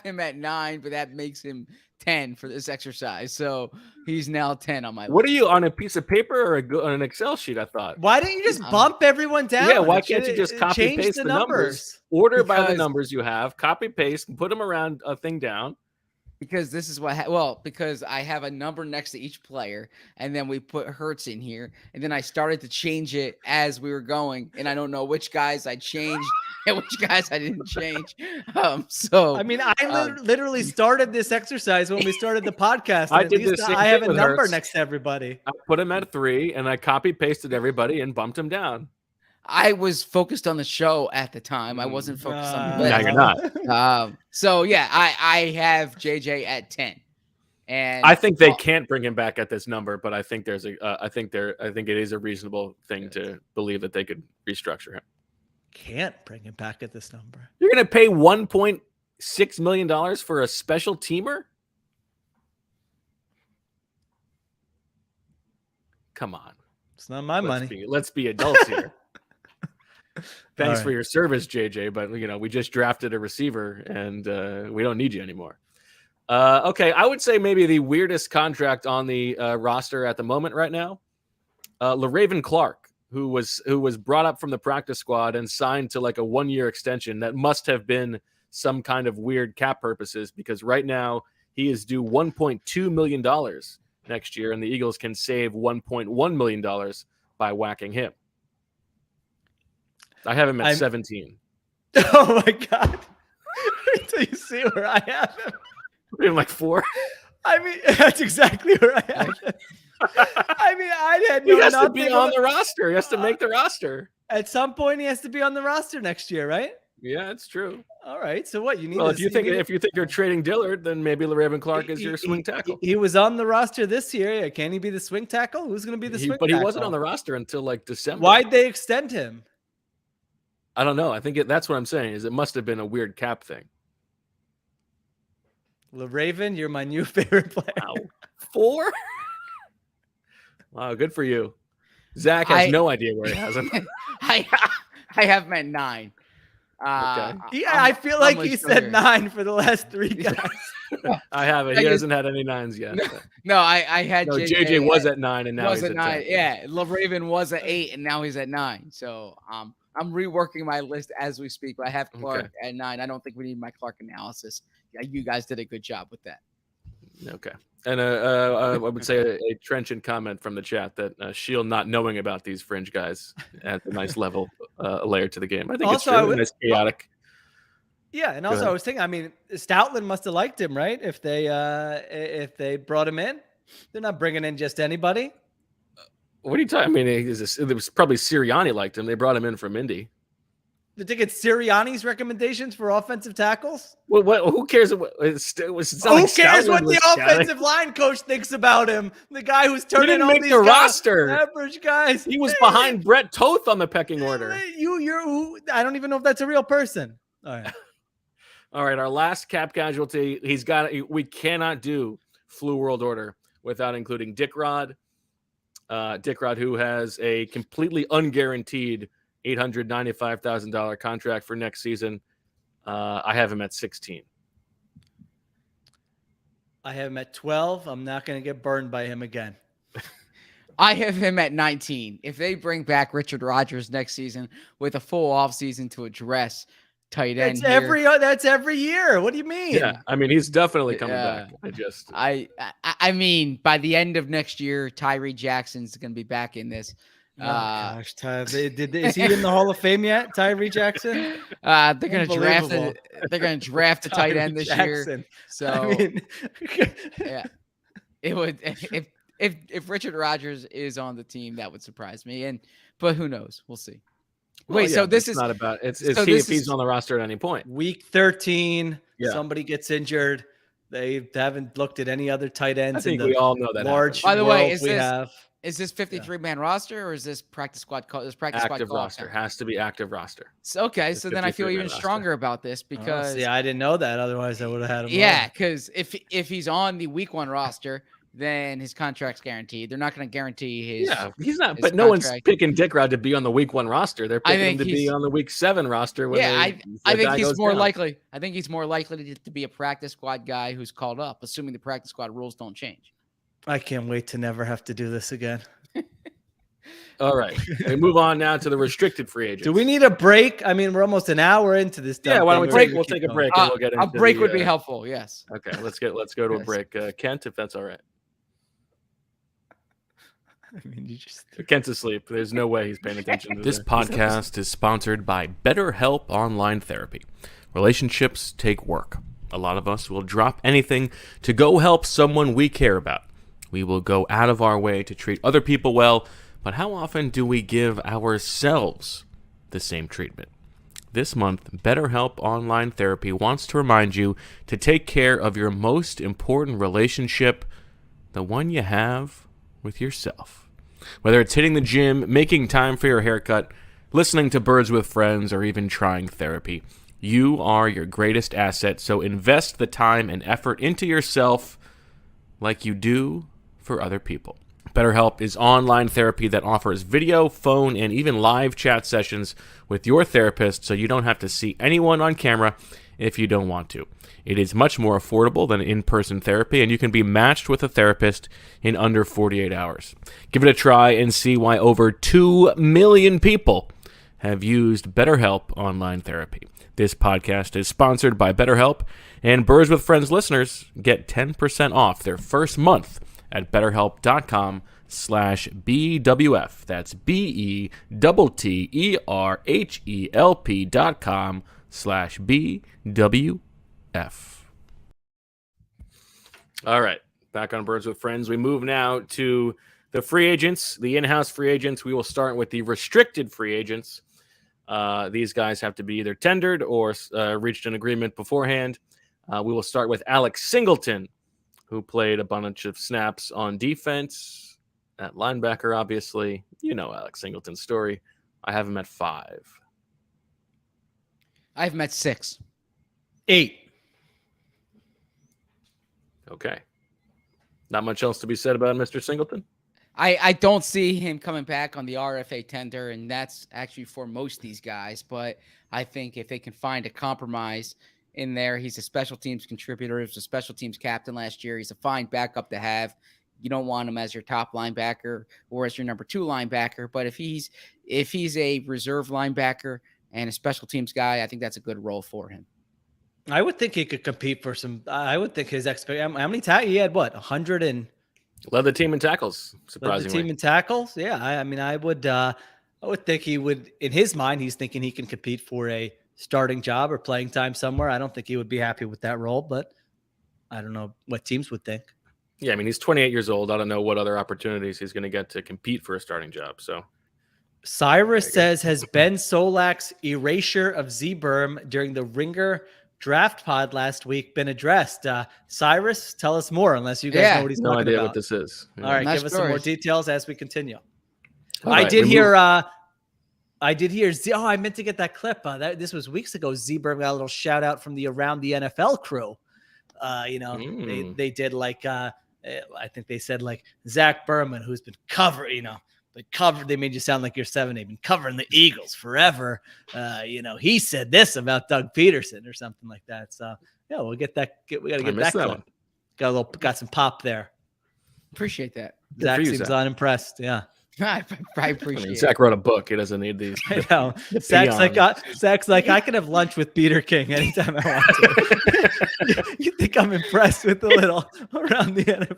S4: him at 9, but that makes him 10 for this exercise. So he's now 10 on my list.
S3: What are you, on a piece of paper or on an Excel sheet, I thought?
S2: Why don't you just bump everyone down?
S3: Yeah, why can't you just copy paste the numbers? Order by the numbers you have, copy paste, and put them around a thing down.
S4: Because this is what because I have a number next to each player, and then we put Hertz in here, and then I started to change it as we were going, and I don't know which guys I changed and which guys I didn't change. So
S2: I mean, I literally started this exercise when we started the podcast.
S3: I did this.
S2: I have a number next to everybody.
S3: I put him at 3, and I copy pasted everybody and bumped him down.
S4: I was focused on the show at the time. I wasn't focused on the
S3: No, you're not.
S4: So yeah, I have JJ at 10, and
S3: I think they can't bring him back at this number, but I think I think it is a reasonable thing to believe that they could restructure him.
S2: Can't bring him back at this number.
S3: You're going to pay $1.6 million for a special teamer? Come on.
S2: It's not my money.
S3: Let's be adults here. Thanks
S2: All
S3: for
S2: right.
S3: your service, JJ. But we just drafted a receiver, and we don't need you anymore. Okay, I would say maybe the weirdest contract on the roster at the moment right now, LaRaven Clark, who was brought up from the practice squad and signed to like a 1-year extension that must have been some kind of weird cap purposes, because right now he is due $1.2 million next year, and the Eagles can save $1.1 million by whacking him. I have him at 17.
S2: Oh my God. Wait till you see where I have him.
S3: I'm like 4.
S2: I mean, that's exactly where I have him. I mean, I had
S3: He has to be on the roster. He has to make the roster.
S2: At some point, he has to be on the roster next year, right?
S3: Yeah, it's true.
S2: All right. So what you need?
S3: Well, if you think you're trading Dillard, then maybe LaRaven Clark is your swing tackle.
S2: He was on the roster this year. Can he be the swing tackle? Who's going to be the swing tackle?
S3: But he wasn't on the roster until like December.
S2: Why'd they extend him?
S3: I don't know. I think that's what I'm saying. Is it must have been a weird cap thing.
S2: LaRaven, you're my new favorite player.
S3: Wow. 4? Wow, good for you. Zach has no idea where he has him.
S4: I have him at 9.
S3: Okay.
S2: Yeah, I feel like he said 9 for the last 3 guys.
S3: I haven't. He hasn't had any 9s yet.
S4: No, I had
S3: JJ was at 9 and now he's at
S4: 9.
S3: 10.
S4: Yeah, LaRaven was at 8 and now he's at 9. So I'm reworking my list as we speak. But I have Clark at 9. I don't think we need my Clark analysis. Yeah, you guys did a good job with that.
S3: Okay. And I would say a trenchant comment from the chat that Sheil not knowing about these fringe guys adds a nice level layer to the game. I think
S2: Also,
S3: it's true. It's chaotic.
S2: Yeah, and also I was thinking, I mean, Stoutland must have liked him, right? If they brought him in, they're not bringing in just anybody.
S3: What are you talking? I mean, it was probably Sirianni liked him. They brought him in from Indy.
S2: Did they get Sirianni's recommendations for offensive tackles?
S3: Well, who cares? Who
S2: cares what the offensive line coach thinks about him? The guy who's turning all these
S3: roster.
S2: Average guys.
S3: He was behind Brett Toth on the pecking order.
S2: I don't even know if that's a real person. All right.
S3: All right, our last cap casualty. We cannot do Flu World Order without including Dick Rod. Dick Rod, who has a completely unguaranteed $895,000 contract for next season. I have him at 16.
S2: I have him at 12. I'm not going to get burned by him again.
S4: I have him at 19. If they bring back Richard Rodgers next season with a full offseason to address tight end,
S2: that's every year. What do you mean?
S3: Yeah, I mean he's definitely coming back.
S4: I mean by the end of next year, Tyree Jackson's going to be back in this.
S2: Oh gosh, is he in the Hall of Fame yet, Tyree Jackson?
S4: They're going to draft a tight end this year. So I mean, yeah, it would if Richard Rodgers is on the team, that would surprise me. But who knows? We'll see. Wait, so this is
S3: not about if he's on the roster at any point.
S2: Week 13, somebody gets injured. They haven't looked at any other tight ends.
S3: I think we all know that.
S2: Large.
S4: By the way, is this 53-man roster or is this practice squad?
S3: Active roster has to be active roster.
S4: So, okay, so then I feel even stronger about this because
S2: I didn't know that. Otherwise, I would have had him.
S4: Yeah, because if he's on the week 1 roster, then his contract's guaranteed. They're not going to guarantee his.
S3: Yeah, he's not. But no one's picking Dick Rod to be on the week 1 roster. They're picking him to be on the week 7 roster.
S4: I think he's more likely. I think he's more likely to be a practice squad guy who's called up, assuming the practice squad rules don't change.
S2: I can't wait to never have to do this again.
S3: All right. We move on now to the restricted free agents.
S2: Do we need a break? I mean, we're almost an hour into this.
S3: Yeah, why don't we break? We'll take a break and we'll get into
S4: a break would be helpful. Yes.
S3: Okay, let's go to a break. Kent, if that's all right.
S2: I mean,
S3: Kent's asleep. There's no way he's paying attention to
S5: this podcast is sponsored by BetterHelp Online Therapy. Relationships take work. A lot of us will drop anything to go help someone we care about. We will go out of our way to treat other people well, but how often do we give ourselves the same treatment? This month, BetterHelp Online Therapy wants to remind you to take care of your most important relationship, the one you have with yourself. Whether it's hitting the gym, making time for your haircut, listening to Birds with Friends, or even trying therapy, you are your greatest asset, so invest the time and effort into yourself like you do for other people. BetterHelp is online therapy that offers video, phone, and even live chat sessions with your therapist, so you don't have to see anyone on camera if you don't want to. It is much more affordable than in-person therapy, and you can be matched with a therapist in under 48 hours. Give it a try and see why over 2 million people have used BetterHelp online therapy. This podcast is sponsored by BetterHelp, and Birds with Friends listeners get 10% off their first month at BetterHelp.com/BWF. That's BetterHelp.com/BWF. All right, back on Birds with Friends. We move now to the free agents, the in-house free agents. We will start with the restricted free agents. These guys have to be either tendered or reached an agreement beforehand. We will start with Alex Singleton, who played a bunch of snaps on defense at linebacker, obviously. You know Alex Singleton's story. I have him at 5.
S4: I have him at 6.
S2: 8.
S5: Okay. Not much else to be said about Mr. Singleton?
S4: I don't see him coming back on the RFA tender, and that's actually for most of these guys. But I think if they can find a compromise in there, he's a special teams contributor. He was a special teams captain last year. He's a fine backup to have. You don't want him as your top linebacker or as your number 2 linebacker. But if he's a reserve linebacker and a special teams guy, I think that's a good role for him.
S2: I would think he could compete for some. I would think his how many he had? What 100 and
S5: led the team in tackles. Surprisingly,
S2: led the team in tackles. Yeah, I mean, I would think he would. In his mind, he's thinking he can compete for a starting job or playing time somewhere. I don't think he would be happy with that role, but I don't know what teams would think.
S5: Yeah, I mean, he's 28 years old. I don't know what other opportunities he's going to get to compete for a starting job. So
S2: Cyrus says, has Ben Solak's erasure of Z-Berm during the Ringer draft pod last week been addressed? Cyrus, tell us more, unless you guys know what he's talking about.
S5: No idea what this is. Yeah.
S2: All right,
S4: Nice
S2: give us some more details as we continue.
S5: I
S2: did hear. I meant to get that clip. This was weeks ago. Z-Berm got a little shout out from the Around the NFL crew. They did like I think they said like Zach Berman, who's been covered. They made you sound like you're 7. They've been covering the Eagles forever. He said this about Doug Peterson or something like that. So yeah, we'll get that. We got to get that clip. Got some pop there.
S4: Appreciate that.
S2: Zach seems unimpressed. Yeah.
S4: I appreciate it.
S5: Zach wrote a book. He doesn't need these.
S2: I know. Zach's like, I can have lunch with Peter King anytime I want to. You think I'm impressed with the little Around the NFL?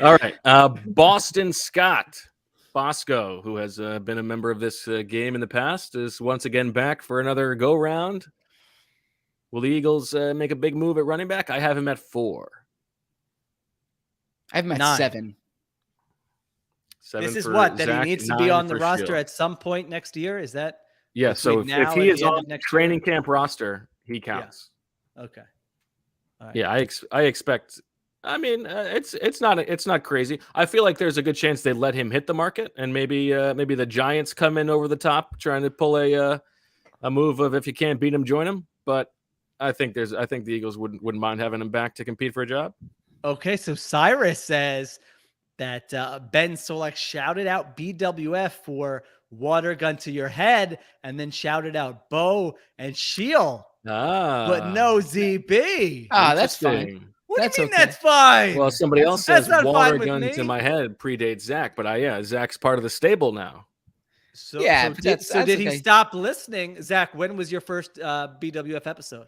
S5: All right. Boston Scott Bosco, who has been a member of this game in the past, is once again back for another go-round. Will the Eagles make a big move at running back? I have him at 4.
S4: I have him at
S2: 9.
S4: 7.
S2: This is
S5: Zach,
S2: that he needs to be on the roster
S5: Sheil.
S2: at some point next year? Is that?
S5: Yeah, so if he is on the training camp roster, he counts.
S2: Yeah. Okay.
S5: All right. Yeah, I expect. I mean, it's not crazy. I feel like there's a good chance they let him hit the market, and maybe the Giants come in over the top trying to pull a move of if you can't beat him, join him. But I think the Eagles wouldn't mind having him back to compete for a job.
S2: Okay, so Cyrus says that Ben Solak shouted out BWF for water gun to your head, and then shouted out Bo and Sheil, but no ZB.
S4: That's fine.
S2: What do you mean that's fine?
S5: Well, somebody else says water gun
S2: me.
S5: to my head predates Zach, but Zach's part of the stable now.
S2: So did he stop listening? Zach, when was your first BWF episode?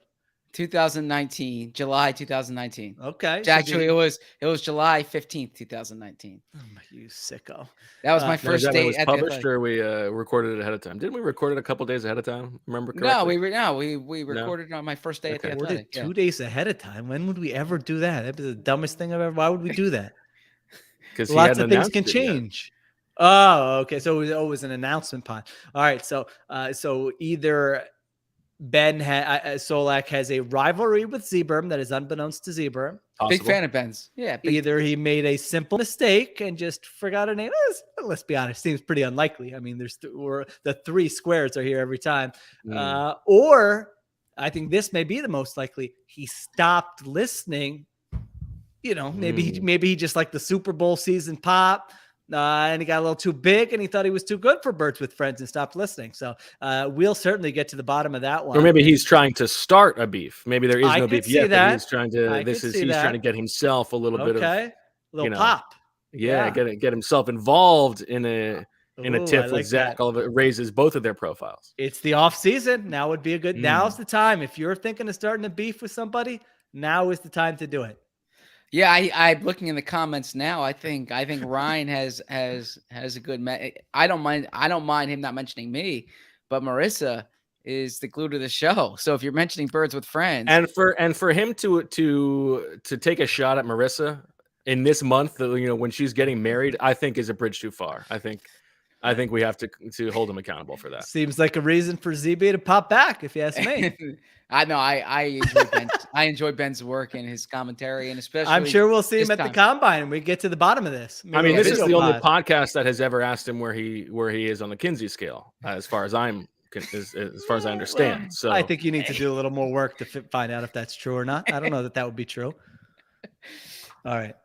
S4: 2019, July 2019.
S2: Okay.
S4: Actually, it was July 15th, 2019.
S2: Oh my, you sicko.
S4: That was my first date.
S5: Was published, or we recorded it ahead of time? Didn't we record it a couple days ahead of time? Remember correctly?
S4: No, we recorded it on my first day at the Athletic.
S2: 2 days ahead of time. When would we ever do that? That'd be the dumbest thing I've ever. Why would we do that?
S5: Because
S2: lots of things can change. Oh, okay. So it was an announcement pod. All right. So either Ben Solak has a rivalry with Z-Berm that is unbeknownst to Z-Berm.
S4: Big fan of Ben's. Yeah.
S2: Either he made a simple mistake and just forgot a name. Let's be honest, seems pretty unlikely. I mean, the 3 squares are here every time. Or I think this may be the most likely. He stopped listening maybe he just liked the Super Bowl season pop. And he got a little too big and he thought he was too good for Birds with Friends and stopped listening. So we'll certainly get to the bottom of that one.
S3: Or maybe he's trying to start a beef. Maybe there is no beef yet,
S2: that.
S3: but he's trying to, he's trying to get himself a little bit of,
S2: a little pop.
S3: Yeah. Get himself involved in a tiff with Zach. All of it raises both of their profiles.
S2: It's the off season. Now would be now's the time. If you're thinking of starting a beef with somebody, now is the time to do it.
S4: Yeah, I'm looking in the comments now. I think Ryan has a good. I don't mind him not mentioning me, but Marissa is the glue to the show. So if you're mentioning Birds with Friends,
S3: and for him to take a shot at Marissa in this month, when she's getting married, I think is a bridge too far. I think we have to hold him accountable for that.
S2: Seems like a reason for ZB to pop back, if you ask me.
S4: I know I enjoy Ben. I enjoy Ben's work and his commentary, and especially
S2: I'm sure we'll see him at the combine and we get to the bottom of this.
S3: Maybe this is the only podcast that has ever asked him where he is on the Kinsey scale, as far as I understand.
S2: Well,
S3: so
S2: I think you need to do a little more work to find out if that's true or not. I don't know that would be true. All right,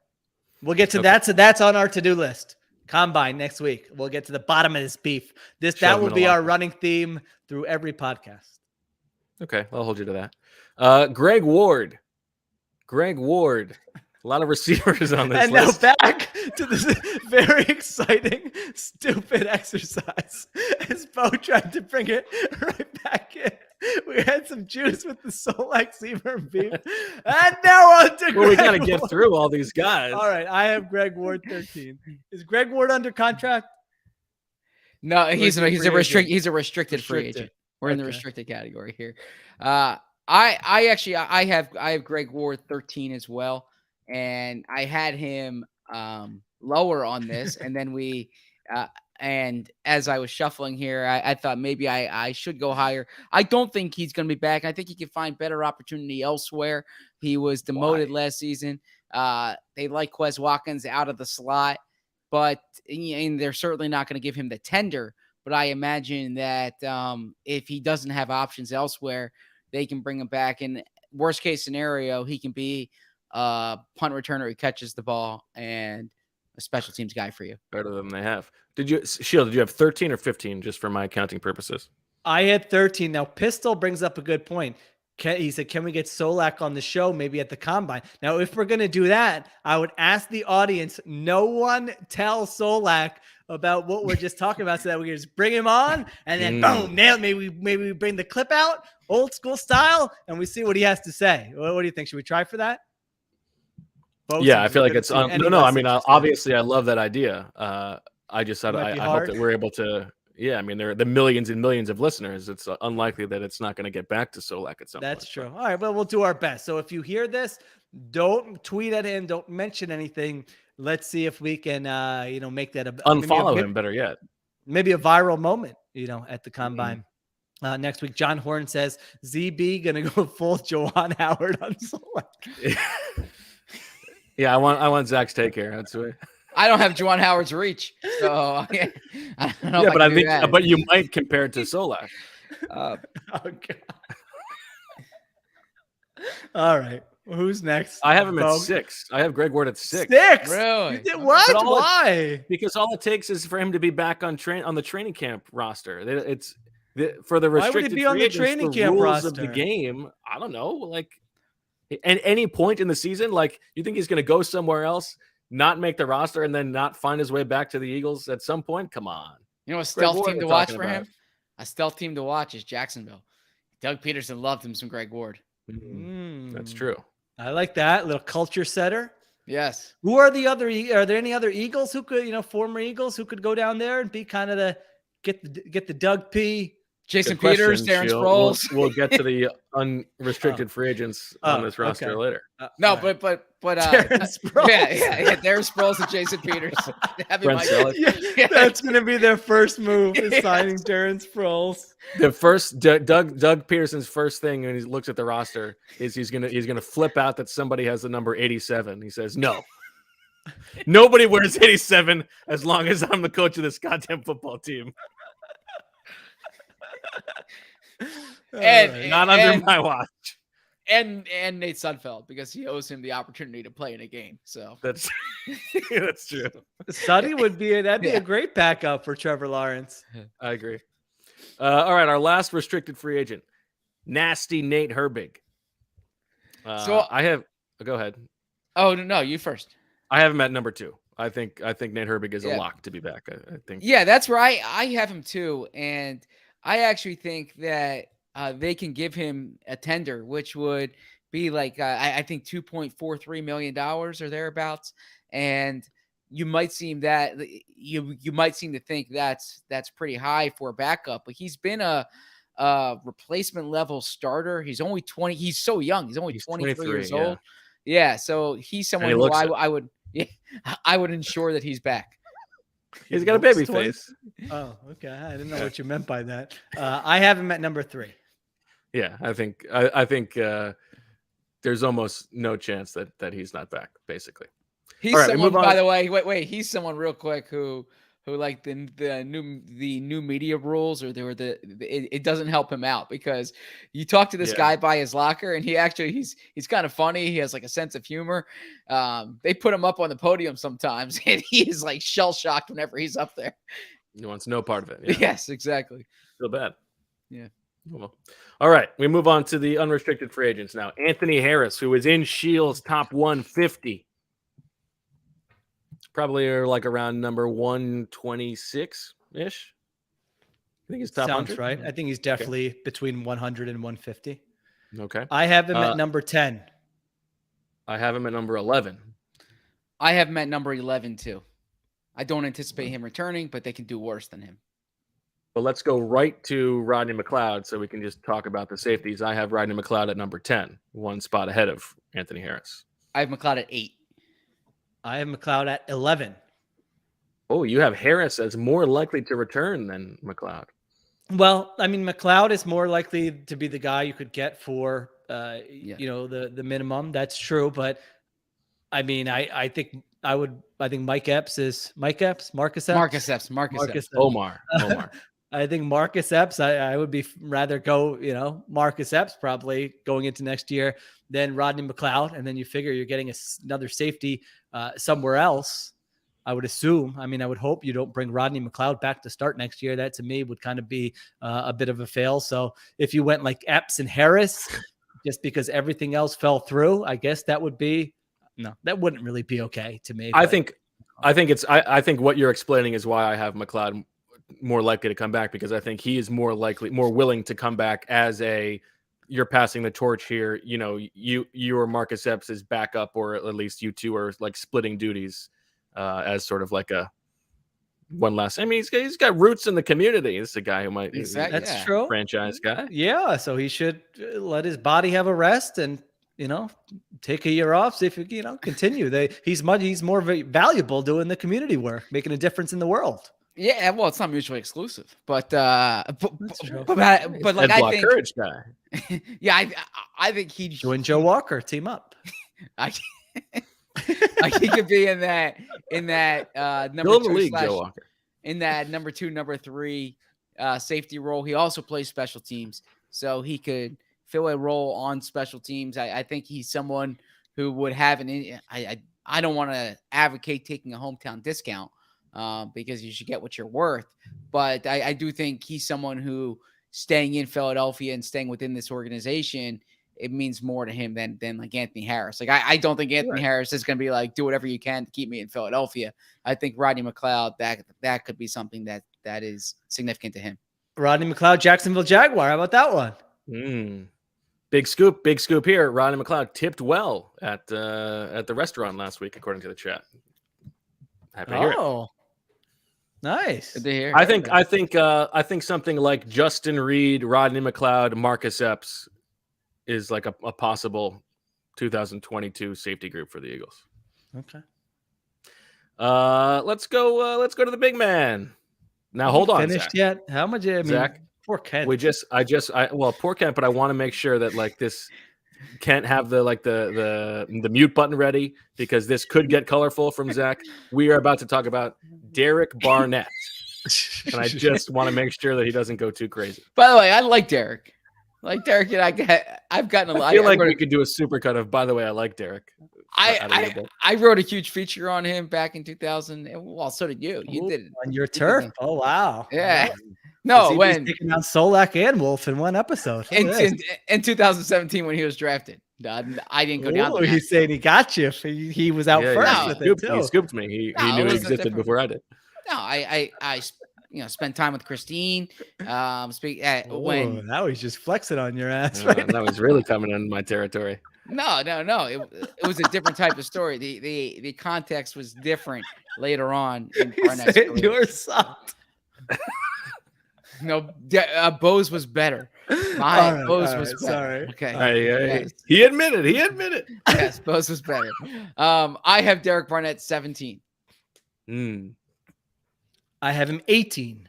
S2: we'll get to that. So that's on our to-do list. Combine next week. We'll get to the bottom of this beef. That will be our running theme through every podcast.
S3: Okay, I'll hold you to that. Greg Ward. A lot of receivers on this list.
S2: Now back to this very exciting, stupid exercise. As Bo tried to bring it right back in. We had some juice with the Solak Seaver beef. And now on to
S3: Greg. We got to get through all these guys.
S2: All right, I have Greg Ward 13. Is Greg Ward under contract?
S4: No, he's a restricted free agent. We're in the restricted category here. I have Greg Ward 13 as well, and I had him lower on this, and then and as I was shuffling here, I thought maybe I should go higher. I don't think he's going to be back. I think he can find better opportunity elsewhere. He was demoted last season. They like Quez Watkins out of the slot, but and they're certainly not going to give him the tender. But I imagine that if he doesn't have options elsewhere, they can bring him back. And worst case scenario, he can be a punt returner who catches the ball and a special teams guy for you.
S3: Better than they have. Sheil, did you have 13 or 15 just for my accounting purposes?
S2: I had 13. Now, Pistol brings up a good point. He said, can we get Solak on the show, maybe at the combine? Now, if we're going to do that, I would ask the audience, no one tell Solak about what we're just talking about so that we can just bring him on and then boom, nail it. Maybe we bring the clip out, old school style, and we see what he has to say. What do you think? Should we try for that?
S3: I feel like it's no. I mean, obviously, I love that idea. I just thought I hope that we're able to. Yeah, I mean, there are the millions and millions of listeners. It's unlikely that it's not going to get back to Solak at some point.
S2: That's true. All right, well, we'll do our best. So if you hear this, don't tweet at him. Don't mention anything. Let's see if we can, make that
S3: unfollow him. Better yet,
S2: maybe a viral moment, at the combine. Next week, John Horn says ZB gonna go full Juwan Howard on Solak.
S3: Yeah, I want Zach's take here. That's right.
S4: I don't have Juwan Howard's reach, so I don't know.
S3: Yeah, but I think, but you might compare it to Solak.
S2: Oh God. All right, who's next?
S3: I have him at 6. I have Greg Ward at 6.
S2: 6?
S4: Really?
S2: You did what? Why?
S3: Because all it takes is for him to be back on the training camp roster. It's for the restricted.
S2: Why would he be on the training camp
S3: rules
S2: roster
S3: of the game? I don't know. Like at any point in the season, like you think he's going to go somewhere else, not make the roster, and then not find his way back to the Eagles at some point? Come on.
S4: You know, a stealth team to watch for him? A stealth team to watch is Jacksonville. Doug Peterson loved him some Greg Ward.
S3: That's true.
S2: I like that little culture setter.
S4: Yes.
S2: Who are the other? Are there any other Eagles who could, former Eagles who could go down there and be kind of the get the Doug P.
S4: Jason Peters, Darren Sproles.
S3: We'll get to the unrestricted free agents on this roster later.
S4: But Darren
S2: Sproles.
S4: Yeah, Darren Sproles and Jason Peters.
S2: That's going to be their first move is signing Darren Sproles.
S3: The first Doug Peterson's first thing when he looks at the roster is he's gonna flip out that somebody has the number 87. He says, "No, nobody wears 87 as long as I'm the coach of this goddamn football team."
S4: And
S3: not under my watch.
S4: and Nate Sudfeld, because he owes him the opportunity to play in a game. So
S3: That's true.
S2: Sonny that'd be a great backup for Trevor Lawrence.
S3: I agree. All right, our last restricted free agent, nasty Nate Herbig.
S4: So
S3: I have. Go ahead.
S4: Oh no, you first.
S3: I have him at number 2. I think Nate Herbig is a lock to be back. I think.
S4: Yeah, that's where I have him too, and I actually think that they can give him a tender, which would be like I think $2.43 million or thereabouts, and you might seem that you might seem to think that's pretty high for a backup, but he's been a replacement level starter. He's only 20. He's so young. He's only 23 years old. Yeah, so he's someone who I would ensure that he's back.
S3: He's got a baby face.
S2: Oh, okay. I didn't know what you meant by that. I have him at number 3.
S3: Yeah, I think there's almost no chance that he's not back, basically.
S4: He's someone, by the way. Wait. He's someone real quick who like the new media rules, or it doesn't help him out, because you talk to this guy by his locker, and he's kind of funny. He has like a sense of humor. They put him up on the podium sometimes, and he is like shell shocked whenever he's up there.
S3: He wants no part of it. Yeah.
S4: Yes, exactly.
S3: Feel bad.
S4: Yeah.
S3: Well, all right, we move on to the unrestricted free agents now. Anthony Harris, who is in Sheil's top 150. Probably like around number 126-ish. I think he's top 100.
S2: Sounds right. I think he's definitely between 100 and 150.
S3: Okay.
S2: I have him at number 10.
S3: I have him at number 11.
S4: I have him at number 11 too. I don't anticipate him returning, but they can do worse than him.
S3: But let's go right to Rodney McLeod so we can just talk about the safeties. I have Rodney McLeod at number 10, one spot ahead of Anthony Harris.
S4: I have McLeod at 8.
S2: I have McLeod at 11.
S3: Oh, you have Harris as more likely to return than McLeod.
S2: Well, I mean, McLeod is more likely to be the guy you could get for, the minimum. That's true. But I mean, I think Marcus Epps.
S3: Omar.
S2: I think Marcus Epps, I would be rather go, Marcus Epps probably going into next year than Rodney McLeod. And then you figure you're getting another safety somewhere else. I would assume. I mean, I would hope you don't bring Rodney McLeod back to start next year. That to me would kind of be a bit of a fail. So if you went like Epps and Harris, just because everything else fell through, I guess that would be, no, that wouldn't really be okay to me.
S3: I think what you're explaining is why I have McLeod more likely to come back, because I think he is more willing to come back as you're passing the torch here. You or Marcus Epps is backup, or at least you two are like splitting duties as sort of like a one last. I mean, he's got roots in the community. This is a guy who might
S2: that's true.
S3: Franchise guy.
S2: Yeah, so he should let his body have a rest and take a year off. See if continue. He's more valuable doing the community work, making a difference in the world.
S4: Yeah, well, it's not mutually exclusive, but like I think
S3: courage guy.
S4: Yeah, I think he
S2: join Joe Walker, team up.
S4: I he could be in that number 2 Joe Walker. In that number 2, number 3 safety role. He also plays special teams, so he could fill a role on special teams. I think he's someone who would have I don't want to advocate taking a hometown discount because you should get what you're worth. But I do think he's someone who, staying in Philadelphia and staying within this organization, it means more to him than like Anthony Harris. Like I don't think Anthony Harris is going to be like, do whatever you can to keep me in Philadelphia. I think Rodney McLeod, that could be something that is significant to him. Rodney
S2: McLeod, Jacksonville Jaguar. How about that one?
S3: Big scoop here. Rodney McLeod tipped well at the restaurant last week, according to the chat. Happy to hear it.
S2: Nice.
S4: Good to hear.
S3: I think something like Justin Reed, Rodney McLeod, Marcus Epps is like a possible 2022 safety group for the Eagles.
S2: Okay.
S3: Let's go to the big man. Now hold on.
S2: Finished
S3: Zach.
S2: yet? How much? I mean,
S3: Zach,
S2: poor Kent.
S3: Poor Kent, but I want to make sure that like this Kent have the mute button ready, because this could get colorful from Zach. We are about to talk about Derek Barnett, and I just want to make sure that he doesn't go too crazy.
S4: By the way, I like Derek. Like Derek and I've gotten a lot.
S3: I feel like we could do a supercut of. By the way, I like Derek.
S4: I wrote a huge feature on him back in 2000. Well, so did you. You did it
S2: on your turf. Oh wow.
S4: Yeah. No, when
S2: taking out Solak and Wolf in one episode.
S4: In 2017 when he was drafted. I didn't go down.
S2: He's saying he got you. He was out first.
S3: He scooped me. He knew he existed before I did.
S4: No, I spent time with Christine. When
S2: now he's just flexing on your ass.
S3: Now he's really coming on my territory.
S4: No. It was a different type of story. The context was different later on in Barnett's career.
S2: You're sucked.
S4: No, Bose was better. Bose was better.
S2: Sorry.
S4: Okay.
S3: He admitted.
S4: Yes, Bose was better. I have Derek Barnett 17.
S2: I have him 18.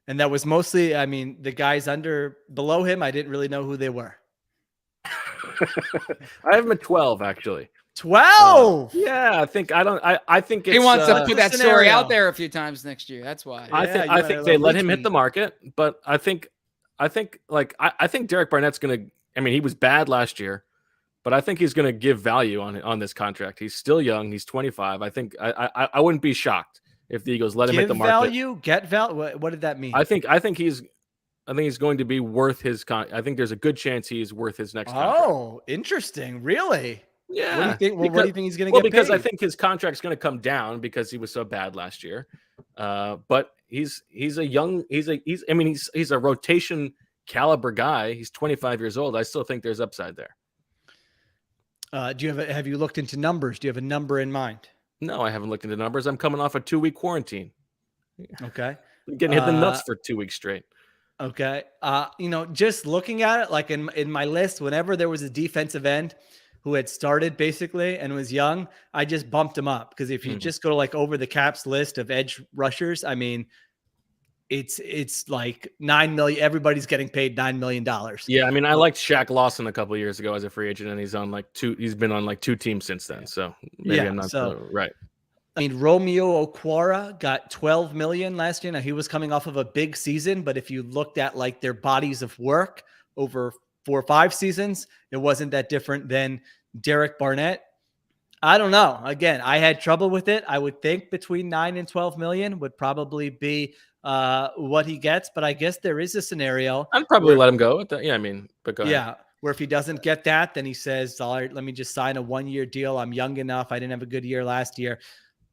S2: And that was mostly, the guys below him, I didn't really know who they were.
S3: I have him at 12, actually.
S2: 12.
S3: Yeah, I think it's,
S4: he wants to put that story out there a few times next year. That's why.
S3: I think they let him hit the market, but I think Derek Barnett's gonna. He was bad last year, but I think he's gonna give value on this contract. He's still young. He's 25. I think I wouldn't be shocked if the Eagles let him hit the market.
S2: Get value. What did that mean?
S3: I think he's going to be worth his I think there's a good chance he's worth his next contract.
S2: Oh, interesting. Really?
S3: Yeah.
S2: What do you think? What do you think he's going to get?
S3: Because
S2: paid?
S3: I think his contract's going to come down because he was so bad last year. But he's a rotation caliber guy. He's 25 years old. I still think there's upside there.
S2: Have you looked into numbers? Do you have a number in mind?
S3: No, I haven't looked into numbers. I'm coming off a 2-week quarantine.
S2: Okay.
S3: I'm getting hit the nuts for 2 weeks straight.
S2: Okay. Just looking at it, like in my list, whenever there was a defensive end who had started basically and was young, I just bumped him up. Because if you just go to like over the caps list of edge rushers, it's like $9 million. Everybody's getting paid $9 million.
S3: Yeah, I liked Shaq Lawson a couple of years ago as a free agent, and he's been on like 2 teams since then. So maybe I'm not right.
S2: Romeo Okwara got $12 million last year. Now he was coming off of a big season, but if you looked at like their bodies of work over 4 or 5 seasons, it wasn't that different than Derek Barnett. I don't know. Again, I had trouble with it. I would think between 9 and 12 million would probably be what he gets, but I guess there is a scenario.
S3: I'd probably let him go. But go ahead.
S2: Yeah. Where if he doesn't get that, then he says, all right, let me just sign a 1-year deal. I'm young enough. I didn't have a good year last year.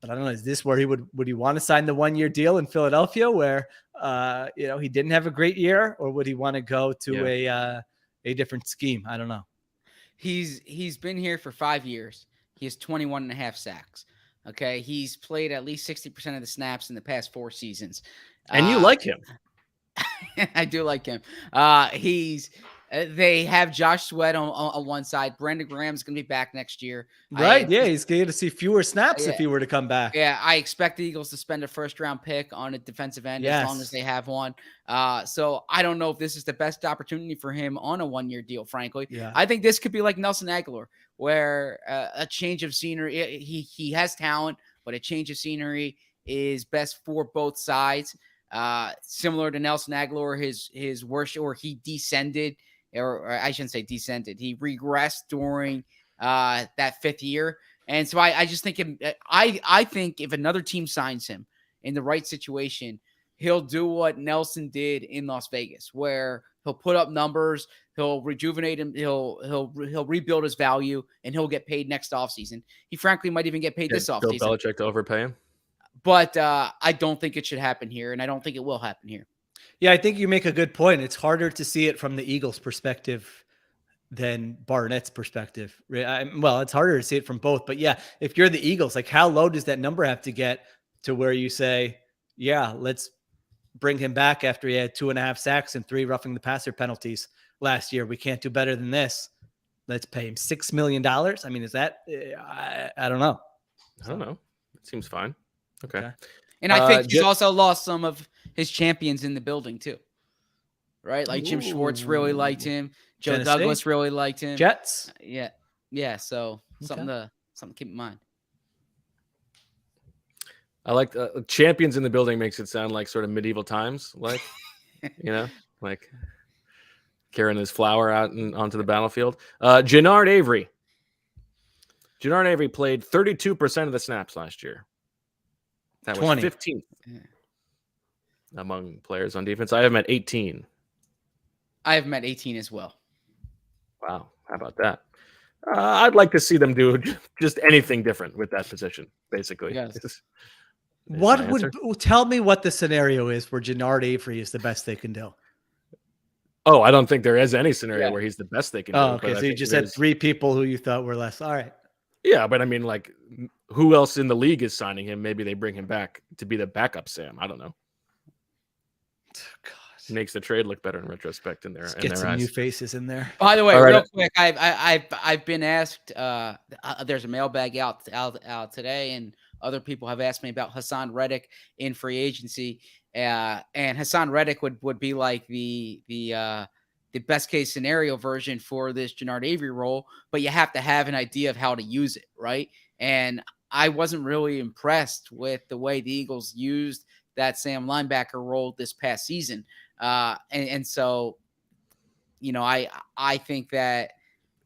S2: But I don't know, is this where would he want to sign the 1-year deal in Philadelphia where, he didn't have a great year, or would he want to go to a different scheme? I don't know.
S4: He's been here for 5 years. He has 21 and a half sacks. Okay. He's played at least 60% of the snaps in the past 4 seasons.
S3: And you like him.
S4: I do like him. They have Josh Sweat on one side. Brandon Graham's going to be back next year.
S2: Right. He's going to see fewer snaps if he were to come back.
S4: Yeah, I expect the Eagles to spend a first-round pick on a defensive end as long as they have one. So I don't know if this is the best opportunity for him on a 1-year deal, frankly.
S2: Yeah.
S4: I think this could be like Nelson Aguilar, where a change of scenery, he has talent, but a change of scenery is best for both sides. Similar to Nelson Aguilar, his worst, or he descended, or I shouldn't say descended. He regressed during that 5th year. And so I just think I think if another team signs him in the right situation, he'll do what Nelson did in Las Vegas, where he'll put up numbers, he'll rejuvenate him, he'll rebuild his value, and he'll get paid next offseason. He frankly might even get paid this offseason.
S3: Bill Belichick to overpay him.
S4: But I don't think it should happen here, and I don't think it will happen here.
S2: Yeah, I think you make a good point. It's harder to see it from the Eagles' perspective than Barnett's perspective. Well, it's harder to see it from both. But yeah, if you're the Eagles, like how low does that number have to get to where you say, yeah, let's bring him back after he had 2.5 sacks and 3 roughing the passer penalties last year. We can't do better than this. Let's pay him $6 million. Is that, I don't know.
S3: I don't know. It seems fine. Okay.
S4: And I think he's also lost some of his champions in the building too. Right? Like Jim Schwartz really liked him. Joe
S2: Tennessee.
S4: Douglas really liked him.
S2: Jets.
S4: Yeah. Yeah. So something to keep in mind.
S3: I like champions in the building makes it sound like sort of medieval times. Like, like carrying his flower out and onto the battlefield. Jannard Avery. Jannard Avery played 32% of the snaps last year. That was 15th among players on defense. I have him at 18.
S4: I have him at 18 as well.
S3: Wow. How about that? I'd like to see them do just anything different with that position, basically.
S4: Yes.
S2: What would tell me what the scenario is where Jannard Avery is the best they can do?
S3: Oh, I don't think there is any scenario where he's the best they can do.
S2: Okay. So you just had 3 people who you thought were less. All right.
S3: Yeah, but I mean, like, who else in the league is signing him? Maybe they bring him back to be the backup Sam. I don't know.
S2: God.
S3: Makes the trade look better in retrospect in their
S2: Let's get some
S3: eyes.
S2: new faces in there.
S4: By the way,
S3: All right.
S4: real quick, I've been asked. There's a mailbag out today, and other people have asked me about Hassan Reddick in free agency. And Hassan Reddick would be like the best case scenario version for this Jannard Avery role, but you have to have an idea of how to use it, right? And I wasn't really impressed with the way the Eagles used that Sam linebacker role this past season. And so, I think that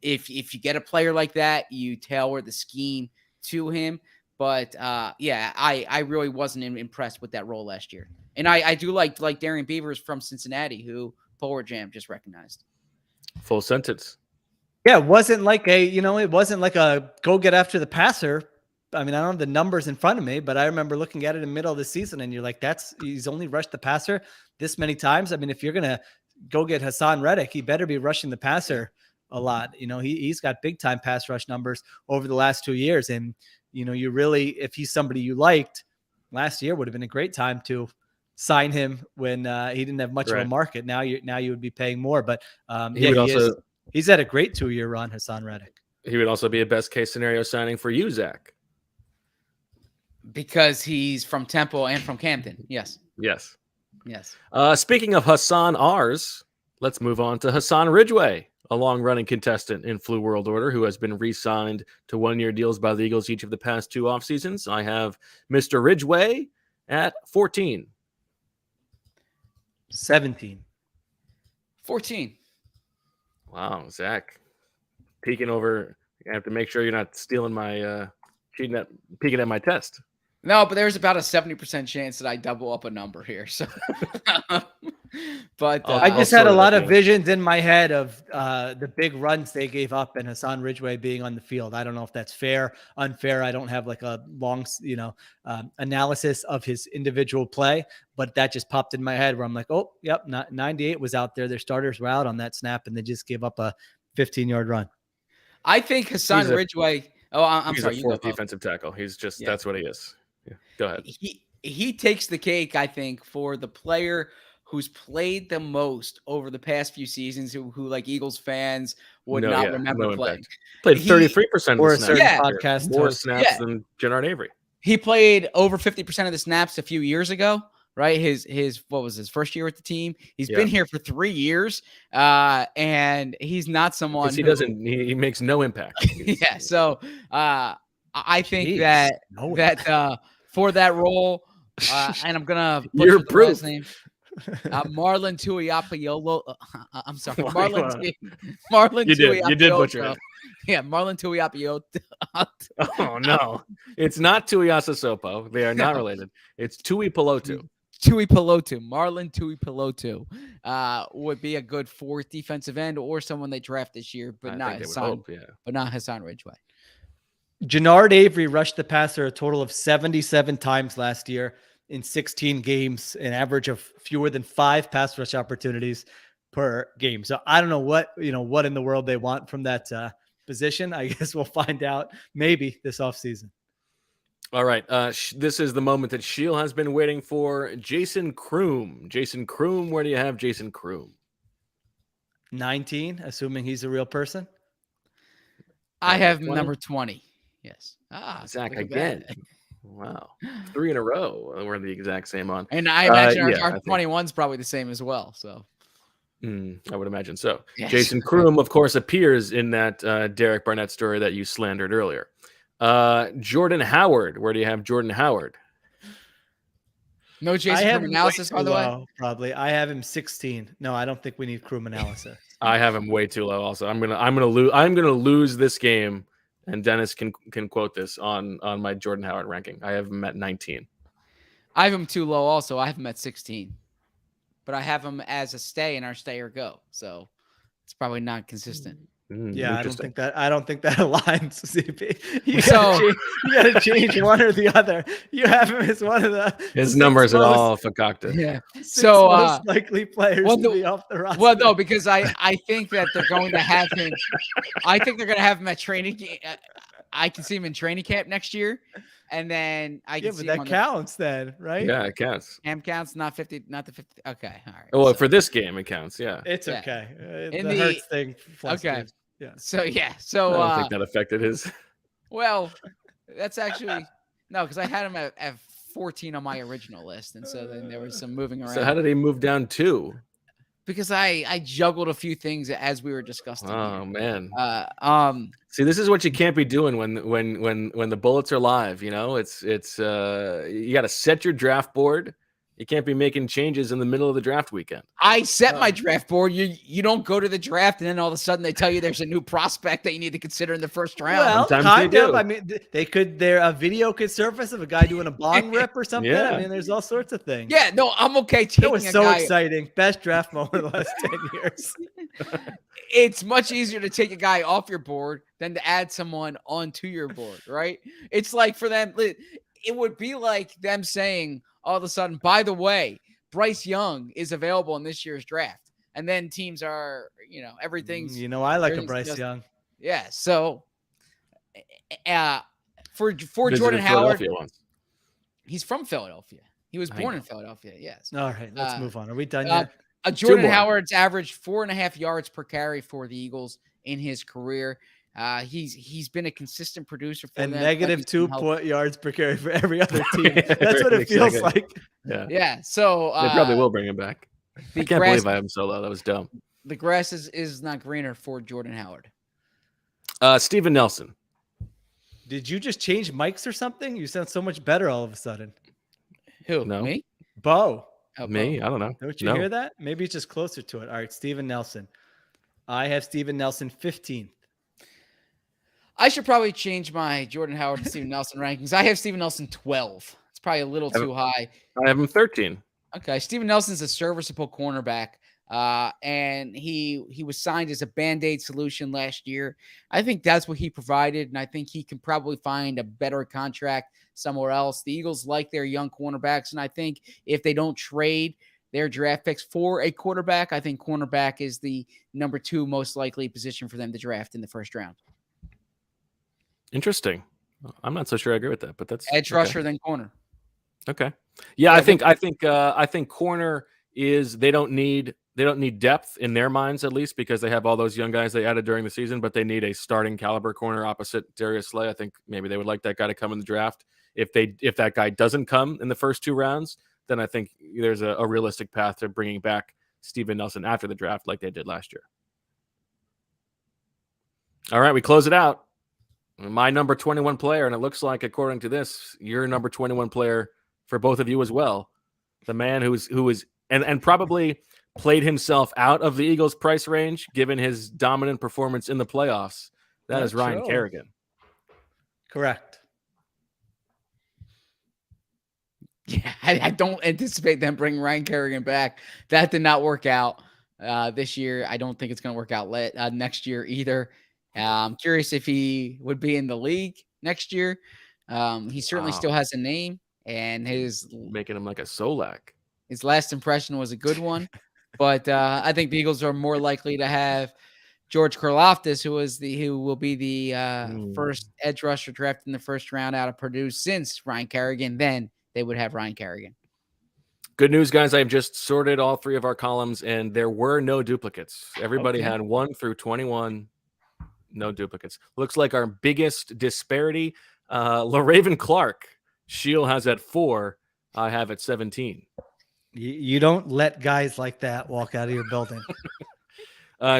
S4: if you get a player like that, you tailor the scheme to him. But I really wasn't impressed with that role last year. And I do like Darian Beavers from Cincinnati, who Power Jam just recognized.
S3: Full sentence.
S2: Yeah, it wasn't like a go get after the passer. I mean, I don't have the numbers in front of me, but I remember looking at it in the middle of the season and you're like, he's only rushed the passer this many times. I mean, if you're going to go get Hassan Reddick, he better be rushing the passer a lot. He's got big time pass rush numbers over the last 2 years. And, you really, if he's somebody you liked last year, would have been a great time to sign him when he didn't have much of a market. Now you would be paying more, but he's had a great 2-year run, Hassan Reddick.
S3: He would also be a best case scenario signing for you, Zach.
S4: Because he's from Temple and from Camden. Yes.
S3: Speaking of Hassan R's, let's move on to Hassan Ridgeway, a long-running contestant in Flu World Order who has been re-signed to 1-year deals by the Eagles each of the past 2 off seasons. I have Mr. Ridgeway at 14.
S2: 17.
S4: 14.
S3: Wow, Zach. Peeking over. I have to make sure you're not stealing my peeking at my test.
S4: No, but there's about a 70% chance that I double up a number here. So, but
S2: I just had a lot of visions in my head of the big runs they gave up and Hassan Ridgeway being on the field. I don't know if that's fair, unfair. I don't have like a long, analysis of his individual play, but that just popped in my head where I'm like, oh, yep, 98 was out there. Their starters were out on that snap and they just gave up a 15-yard run.
S4: I think Hassan Ridgeway. Oh, I'm sorry.
S3: He's a 4th defensive tackle. He's just that's what he is. Yeah. Go ahead.
S4: He takes the cake, I think, for the player who's played the most over the past few seasons, who like Eagles fans would not remember playing.
S3: Played 33%
S2: or
S3: of the snaps.
S2: Podcast
S3: more snaps than Jannard Avery.
S4: He played over 50% of the snaps a few years ago. Right, his what was his first year with the team? He's been here for 3 years, and he's not someone
S3: he makes no impact.
S4: Yeah, so I think that for that role, and I'm gonna
S3: your proof.
S4: Name, Marlon Tuiapiolo. I'm sorry, Marlon.
S3: You did butcher it.
S4: Yeah, Marlon Tuiapiolo.
S3: Oh no, it's not Tuiasosopo. They are not related. It's Tuipulotu.
S4: Marlon Tuipulotu would be a good 4th defensive end or someone they draft this year, but not Hassan Ridgeway.
S2: Jannard Avery rushed the passer a total of 77 times last year in 16 games, an average of fewer than 5 pass rush opportunities per game. So I don't know what in the world they want from that position. I guess we'll find out maybe this offseason.
S3: All right. This is the moment that Sheil has been waiting for. Jason Kroom. Jason Kroom, where do you have Jason Kroom?
S2: 19, assuming he's a real person.
S4: I have number 20. Yes.
S3: Zach again. Wow. 3 in a row. We're the exact same on.
S4: And I imagine our 21's probably the same as well. So
S3: I would imagine so.
S4: Yes.
S3: Jason Kroom, of course, appears in that Derek Barnett story that you slandered earlier. Jordan Howard. Where do you have Jordan Howard?
S4: No Jason Kroom analysis, by the way.
S2: Probably. I have him 16. No, I don't think we need Kroom analysis.
S3: I have him way too low. Also, I'm gonna lose this game, and Dennis can quote this on my Jordan Howard ranking. I have him at 19.
S4: I have him too low. Also, I have him at 16, but I have him as a stay in our stay or go. So it's probably not consistent.
S2: Yeah, I don't think that aligns, CP. You gotta change one or the other. You have him as one of the
S3: his numbers are all concocted.
S4: Yeah.
S2: So most likely players to be off the roster.
S4: Well, no, because I think that they're going to have him. I think they're going to have him at training. I can see him in training camp next year, and then I can see
S2: but
S4: him
S2: that counts then, right?
S3: Yeah, it counts.
S4: Camp counts, not the 50. Okay, all right.
S3: Well, for this game, it counts. Yeah,
S2: it's okay.
S4: In
S2: the
S4: the
S2: Hurts thing.
S4: Okay.
S2: Yeah.
S4: So
S3: I don't think that affected his.
S4: Well, that's actually no, because I had him at 14 on my original list, and so then there was some moving around.
S3: So how did he move down 2?
S4: Because I juggled a few things as we were discussing.
S3: Oh
S4: here.
S3: man. See, this is what you can't be doing when the bullets are live. You know, it's you got to set your draft board. You can't be making changes in the middle of the draft weekend.
S4: I set my draft board. You don't go to the draft and then all of a sudden they tell you there's a new prospect that you need to consider in the first round.
S2: Well,
S3: Sometimes
S2: kind
S3: they
S2: of.
S3: do.
S2: I mean, a video could surface of a guy doing a bong rip or something.
S3: Yeah.
S2: I mean, there's all sorts of things.
S4: Yeah, no, I'm okay taking
S2: It was
S4: a
S2: so
S4: guy.
S2: exciting. Best draft moment of the last 10 years.
S4: It's much easier to take a guy off your board than to add someone onto your board, right? It's like for them, it would be like them saying all of a sudden, by the way, Bryce Young is available in this year's draft. And then teams are, everything's.
S2: I like a Bryce Young.
S4: Yeah. So for Jordan Howard, he's from Philadelphia. He was born in Philadelphia. Yes.
S2: All right. Let's move on. Are we done yet?
S4: Jordan Howard's averaged 4.5 yards per carry for the Eagles in his career. He's been a consistent producer for them.
S2: Negative 2 yards per carry for every other team. That's what it feels like.
S4: Yeah. So
S3: they probably will bring him back. I can't believe I have him so low. That was dumb.
S4: The grass is not greener for Jordan Howard.
S3: Steven Nelson.
S2: Did you just change mics or something? You sound so much better all of a sudden.
S4: Who?
S3: No.
S4: Me?
S2: Bo.
S4: Oh,
S3: Me? I don't know.
S2: Don't you hear that? Maybe it's just closer to it. All right, Steven Nelson. I have Steven Nelson 15th.
S4: I should probably change my Jordan Howard and Steven Nelson rankings. I have Steven Nelson 12. It's probably a little too high.
S3: I have him 13.
S4: Okay. Steven Nelson's a serviceable cornerback. And he was signed as a Band-Aid solution last year. I think that's what he provided, and I think he can probably find a better contract somewhere else. The Eagles like their young cornerbacks, and I think if they don't trade their draft picks for a quarterback, I think cornerback is the number 2 most likely position for them to draft in the first round.
S3: Interesting. I'm not so sure I agree with that, but that's
S4: edge rusher than corner.
S3: Okay. Yeah, I think corner is they don't need depth in their minds, at least, because they have all those young guys they added during the season, but they need a starting caliber corner opposite Darius Slay. I think maybe they would like that guy to come in the draft. If that guy doesn't come in the first 2 rounds, then I think there's a realistic path to bringing back Steven Nelson after the draft like they did last year. All right, we close it out. My number 21 player, and it looks like, according to this, your number 21 player for both of you as well. The man who is and probably played himself out of the Eagles' price range, given his dominant performance in the playoffs. That is Ryan Kerrigan.
S2: Correct.
S4: Yeah, I don't anticipate them bringing Ryan Kerrigan back. That did not work out this year. I don't think it's going to work out next year either. I'm curious if he would be in the league next year. He certainly still has a name, and his
S3: making him like a Solak.
S4: His last impression was a good one, but I think the Eagles are more likely to have George Karlaftis, who will be the first edge rusher drafted in the first round out of Purdue since Ryan Kerrigan. Then they would have Ryan Kerrigan.
S3: Good news, guys. I've just sorted all 3 of our columns, and there were no duplicates. Everybody had 1 through 21. No duplicates. Looks like our biggest disparity, LaRaven Clark. Sheil has at 4. I have at 17.
S2: You don't let guys like that walk out of your building.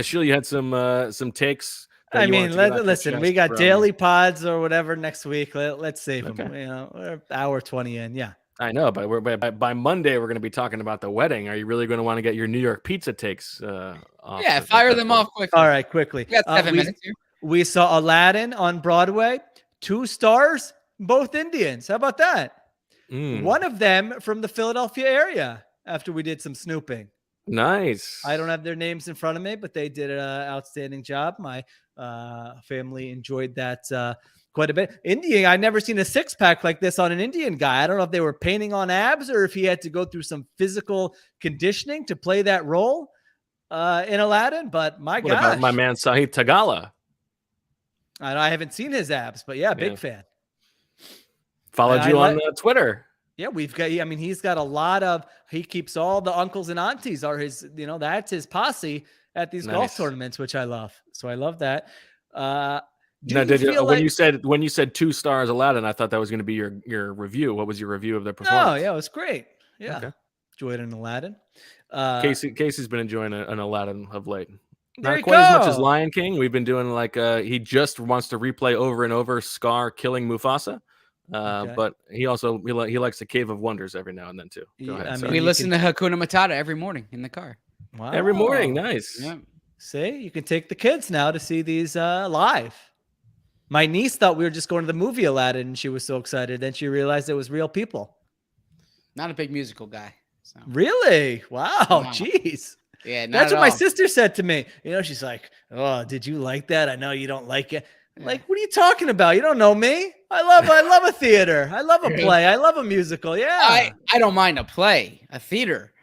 S3: Sheil, you had some takes.
S2: I mean, listen, we got daily pods or whatever next week. Let's save them. We're hour 20 in. Yeah.
S3: I know, but by Monday we're going to be talking about the wedding. Are you really going to want to get your New York pizza takes off?
S4: Yeah, fire them off quickly.
S2: All right, quickly.
S4: We got 7 minutes here.
S2: We saw Aladdin on Broadway. 2 stars, both Indians. How about that? One of them from the Philadelphia area after we did some snooping.
S3: Nice.
S2: I don't have their names in front of me, but they did an outstanding job. My family enjoyed that quite a bit. Indian, I've never seen a 6-pack like this on an Indian guy. I don't know if they were painting on abs or if he had to go through some physical conditioning to play that role in Aladdin. But my
S3: What about
S2: gosh,
S3: my man Sahith Tagala?
S2: I haven't seen his abs, but yeah, big fan.
S3: Followed you on Twitter.
S2: Yeah, we've got, I mean, he's got a lot of, he keeps all the uncles and aunties are his, that's his posse at these golf tournaments, which I love. So I love that.
S3: When you said 2 stars Aladdin, I thought that was going to be your review. What was your review of the performance?
S2: Oh, yeah, it was great. Yeah. Okay. Enjoyed an Aladdin.
S3: Casey's been enjoying an Aladdin of late.
S2: Not
S3: quite as much as Lion King. We've been doing he just wants to replay over and over Scar killing Mufasa. But he also he likes the Cave of Wonders every now and then too. Go ahead.
S4: We listen to Hakuna Matata every morning in the car.
S2: Wow.
S3: Every morning, nice.
S4: Yeah.
S2: See, you can take the kids now to see these live. My niece thought we were just going to the movie Aladdin, and she was so excited. Then she realized it was real people.
S4: Not a big musical guy. So.
S2: Really? Wow. Jeez.
S4: Yeah,
S2: that's what my sister said to me. She's like, "Oh, did you like that? I know you don't like it." Yeah. Like, what are you talking about? You don't know me. I love a theater. I love a play. I love a musical. Yeah.
S4: I don't mind a play, a theater.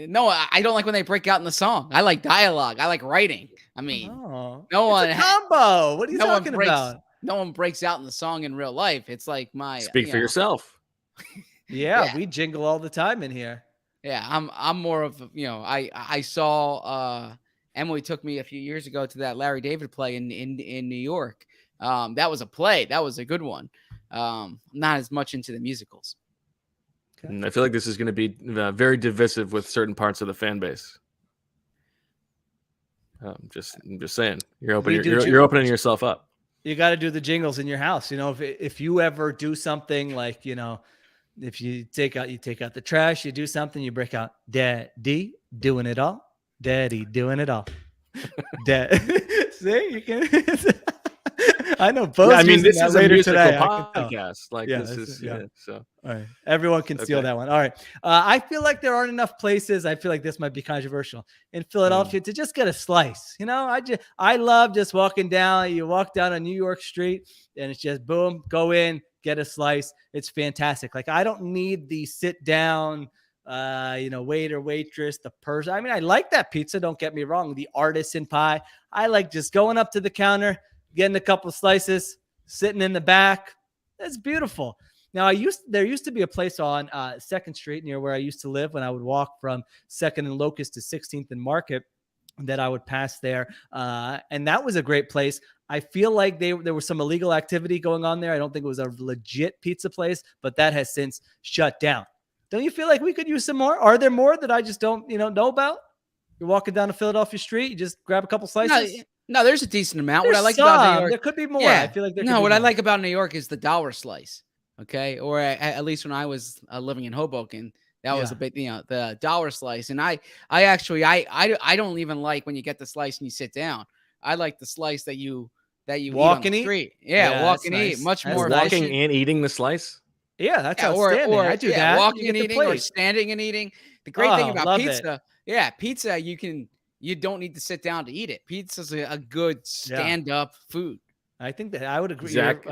S4: No, I don't like when they break out in the song. I like dialogue. I like writing. I mean,
S2: it's a combo. What are you talking about?
S4: No one breaks out in the song in real life. It's like
S3: speak for yourself.
S2: Yeah, we jingle all the time in here.
S4: Yeah, I'm more of I saw Emily took me a few years ago to that Larry David play in New York. That was a play. That was a good one. Not as much into the musicals.
S3: Okay. I feel like this is going to be very divisive with certain parts of the fan base. I'm just saying, you're opening yourself up.
S2: You got to do the jingles in your house. If you ever do something like, if you take out the trash, you do something, you break out Daddy doing it all, Daddy doing it all. See, you can. I know both.
S3: Yeah, I mean, this is a musical
S2: today.
S3: podcast. So
S2: all right. Everyone can steal that one. All right. I feel like there aren't enough places. I feel like this might be controversial in Philadelphia to just get a slice. I love just walking down. You walk down a New York street and it's just boom, go in, get a slice. It's fantastic. Like, I don't need the sit down, waiter, waitress, the person. I mean, I like that pizza. Don't get me wrong. The artisan pie. I like just going up to the counter, getting a couple of slices, sitting in the back. That's beautiful. Now, there used to be a place on 2nd Street near where I used to live when I would walk from 2nd and Locust to 16th and Market that I would pass there. And that was a great place. I feel like there was some illegal activity going on there. I don't think it was a legit pizza place, but that has since shut down. Don't you feel like we could use some more? Are there more that I just don't know about? You're walking down a Philadelphia street, you just grab a couple slices?
S4: No, there's a decent amount.
S2: What
S4: I like about New York,
S2: there could be more. I feel like
S4: I like about New York is the dollar slice. Okay, or at least when I was living in Hoboken, that was a bit, the dollar slice. And I don't even like when you get the slice and you sit down. I like the slice that you
S2: walk
S4: eat on the street. Yeah, walk and eat. Much more
S3: walking and eating the slice.
S2: Yeah, that's outstanding.
S4: Or
S2: I do that.
S4: Walking and eating, or standing and eating. The great thing about pizza, pizza you don't need to sit down to eat it. Pizza's a good stand-up food.
S2: I think that I would agree.
S3: Zach,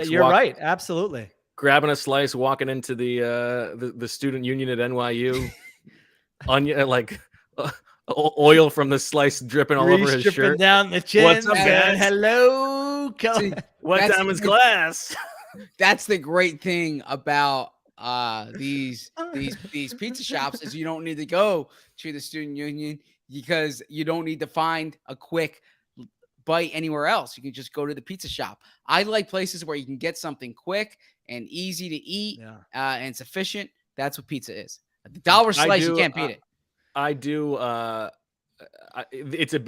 S2: you're right. Absolutely.
S3: Grabbing a slice, walking into the student union at NYU, onion oil from the slice dripping all over his shirt,
S2: down the chin.
S3: What's up, guys?
S2: Hello.
S3: What time is class?
S4: That's the great thing about these pizza shops is you don't need to go to the student union because you don't need to find a quick bite anywhere else. You can just go to the pizza shop. I like places where you can get something quick and easy to eat and sufficient. That's what pizza is. The dollar slice, you can't beat it.
S3: I do. This is a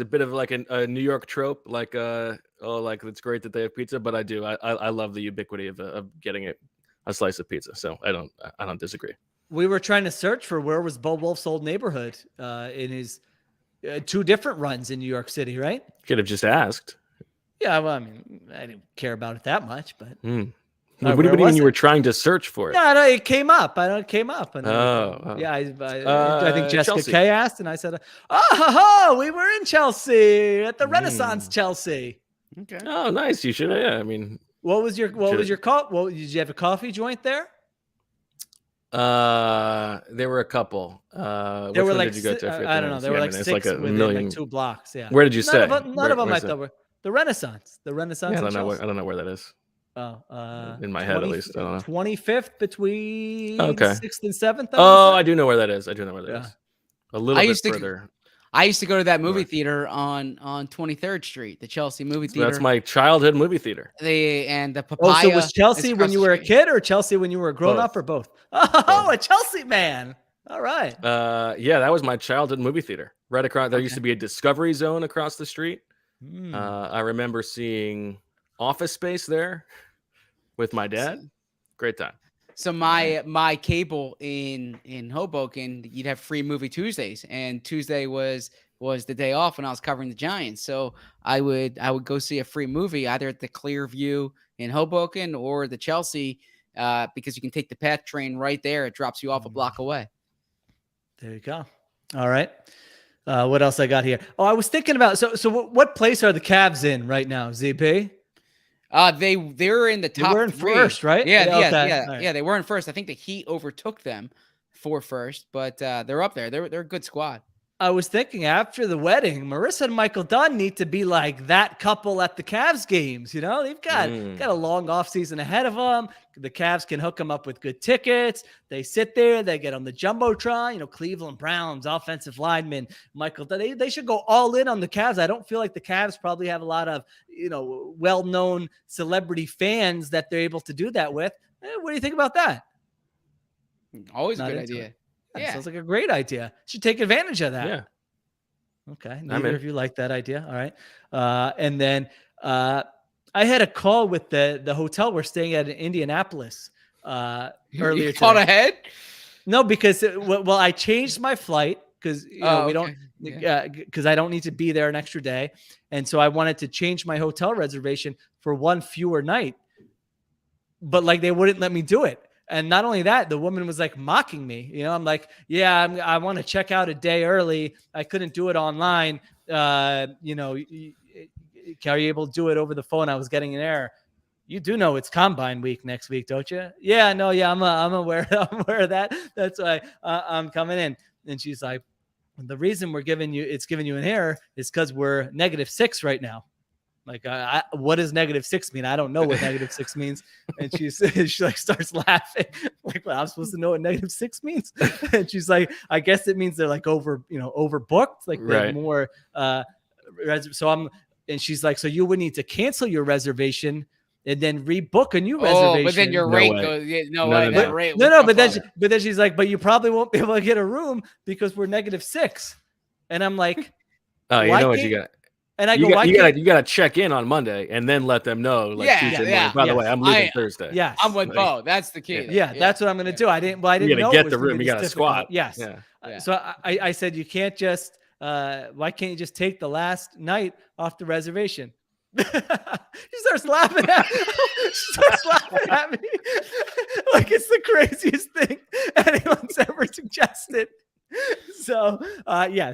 S3: bit of like a New York trope. Like it's great that they have pizza, but I love the ubiquity of getting it a slice of pizza. So I don't disagree.
S2: We were trying to search for where was Bo Wolf's old neighborhood in his 2 different runs in New York City, right?
S3: Could have just asked.
S2: Yeah, well, I mean, I didn't care about it that much, but
S3: What do you mean you were trying to search for it?
S2: Yeah, no, it came up. It came up. And
S3: Yeah,
S2: I think Jessica
S3: Chelsea.
S2: K asked, and I said, we were in Chelsea at the Renaissance Chelsea.
S4: Okay.
S3: Oh, nice. You should. Yeah, I mean,
S2: what was your call? Well, did you have a coffee joint there?
S3: there were a couple.
S2: There were like, did you go to? I don't know. There were like 6 within like 2 blocks. Yeah.
S3: Where did you stay?
S2: None of them I thought were the Renaissance. The Renaissance.
S3: Yeah, I don't know where that is.
S2: Oh,
S3: in my head at least. I don't know.
S2: 25th between 6th and 7th.
S3: I do know where that is. A little bit further.
S4: I used to go to that movie theater on 23rd Street, the Chelsea movie theater.
S3: That's my childhood movie theater.
S4: The Papaya.
S2: Oh, so was Chelsea when you were a kid, or Chelsea when you were a grown up, or both? Oh, a Chelsea man. All right.
S3: Yeah, that was my childhood movie theater. Right across. There used to be a Discovery Zone across the street. I remember seeing Office Space there with my dad. Great time.
S4: So my cable in Hoboken, you'd have free movie Tuesdays, and Tuesday was the day off when I was covering the Giants. So I would go see a free movie either at the Clearview in Hoboken or the Chelsea, because you can take the PATH train right there. It drops you off a block away. There
S2: you go. All right. What else I got here? Oh, I was thinking about so what place are the Cavs in right now, ZP?
S4: They were in the top.
S2: They were in
S4: 3.
S2: First, right?
S4: Yeah.
S2: Right.
S4: Yeah, they were in first. I think the Heat overtook them for first, but they're up there. They're a good squad.
S2: I was thinking after the wedding, Marissa and Michael Dunn need to be like that couple at the Cavs games. You know, they've got a long offseason ahead of them. The Cavs can hook them up with good tickets. They sit there, they get on the Jumbotron, Cleveland Browns, offensive lineman, Michael Dunn. They should go all in on the Cavs. I don't feel like the Cavs probably have a lot of, well-known celebrity fans that they're able to do that with. What do you think about that?
S4: Always a good idea.
S2: Yeah, sounds like a great idea. Should take advantage of that.
S3: Yeah.
S2: Okay. Neither of you like that idea. All right. And then I had a call with the hotel we're staying at in Indianapolis earlier.
S4: You called ahead?
S2: No, because I changed my flight because we don't because I don't need to be there an extra day, and so I wanted to change my hotel reservation for one fewer night, but like they wouldn't let me do it. And not only that, the woman was like mocking me. I'm like, yeah, I want to check out a day early. I couldn't do it online. Are you able to do it over the phone? I was getting an error. You do know it's Combine week next week, don't you? Yeah, no, yeah, I'm aware. I'm aware of that. That's why I'm coming in. And she's like, the reason giving you an error is because we're -6 right now. Like, what does -6 mean? I don't know what -6 means. And she like starts laughing. Like, well, I'm supposed to know what -6 means. And she's like, I guess it means they're like overbooked. Like they have more. And she's like, so you would need to cancel your reservation and then rebook a new reservation.
S4: But then your rate goes. Yeah, no.
S2: But then she's like, but you probably won't be able to get a room because we're -6. And I'm like,
S3: oh, you know what you got.
S2: And I
S3: you got to check in on Monday and then let them know. Tuesday morning. By the way, I'm leaving Thursday.
S2: Yeah,
S4: I'm with Bo. That's the key.
S2: Yeah, that's what I'm going to do. I didn't know.
S3: You got to get the room. You got to squat.
S2: Yes. Yeah. So I said, you can't just. Why can't you just take the last night off the reservation? She starts laughing at me. Like it's the craziest thing anyone's ever suggested. So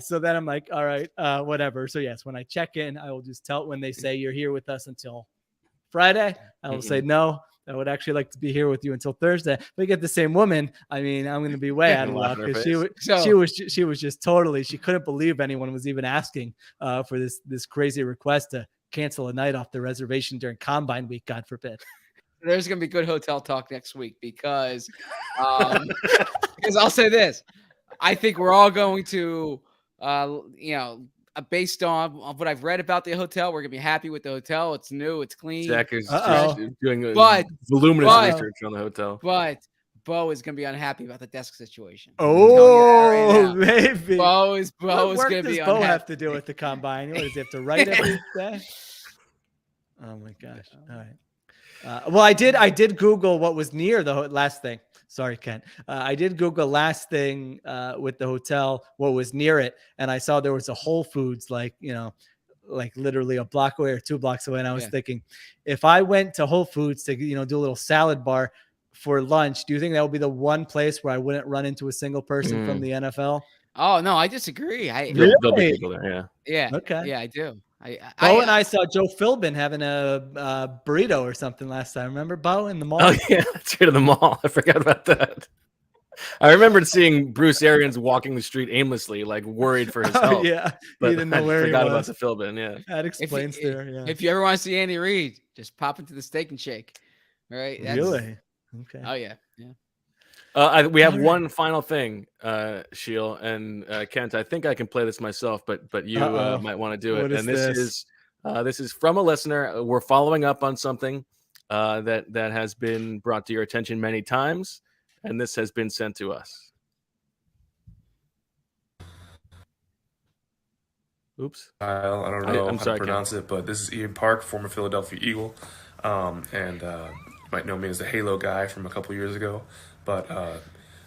S2: so then I'm like, all right, whatever. So yes, when I check in, I will just tell when they say you're here with us until Friday, I will say no, I would actually like to be here with you until Thursday. If we get the same woman, I mean, I'm going to be way out of luck because she was just totally, she couldn't believe anyone was even asking for this crazy request to cancel a night off the reservation during Combine week, God forbid.
S4: There's going to be good hotel talk next week because I'll say this. I think we're all going to, based on what I've read about the hotel, we're going to be happy with the hotel. It's new. It's clean.
S3: Zach is doing voluminous research on the hotel.
S4: But Bo is going to be unhappy about the desk situation.
S2: Oh, maybe.
S4: Bo is going to be unhappy.
S2: Bo have to do with the Combine? What does he have to write every day? Oh, my gosh. All right. Well, I did Google what was near the last thing. Sorry, Kent. I did Google last thing with the hotel, what was near it. And I saw there was a Whole Foods, like literally a block away or 2 blocks away. And I was thinking, if I went to Whole Foods to, do a little salad bar for lunch, do you think that would be the one place where I wouldn't run into a single person from the NFL?
S4: Oh, no, I disagree.
S3: There'll be people there,
S4: Yeah.
S2: Okay.
S4: Yeah, I do.
S2: Bo and I saw Joe Philbin having a burrito or something last time. Remember Bo in the mall?
S3: Oh yeah, that's right, in the mall. I forgot about that. I remembered seeing Bruce Arians walking the street aimlessly, like worried for his health.
S2: Yeah,
S3: but
S2: he didn't know where
S3: I
S2: he
S3: forgot
S2: was.
S3: about the Philbin. Yeah,
S2: That explains there. Yeah.
S4: If you ever want to see Andy Reid, just pop into the Steak and Shake. All right.
S2: Really? Okay.
S4: Oh yeah.
S3: we have one final thing, Sheil and Kent. I think I can play this myself, but you might want to do it.
S2: What is
S3: and this is from a listener. We're following up on something that has been brought to your attention many times, and this has been sent to us. Oops.
S6: I don't know
S3: I'm
S6: how
S3: sorry,
S6: to pronounce it, but this is Ian Park, former Philadelphia Eagle, and you might know me as the Halo guy from a couple years ago. But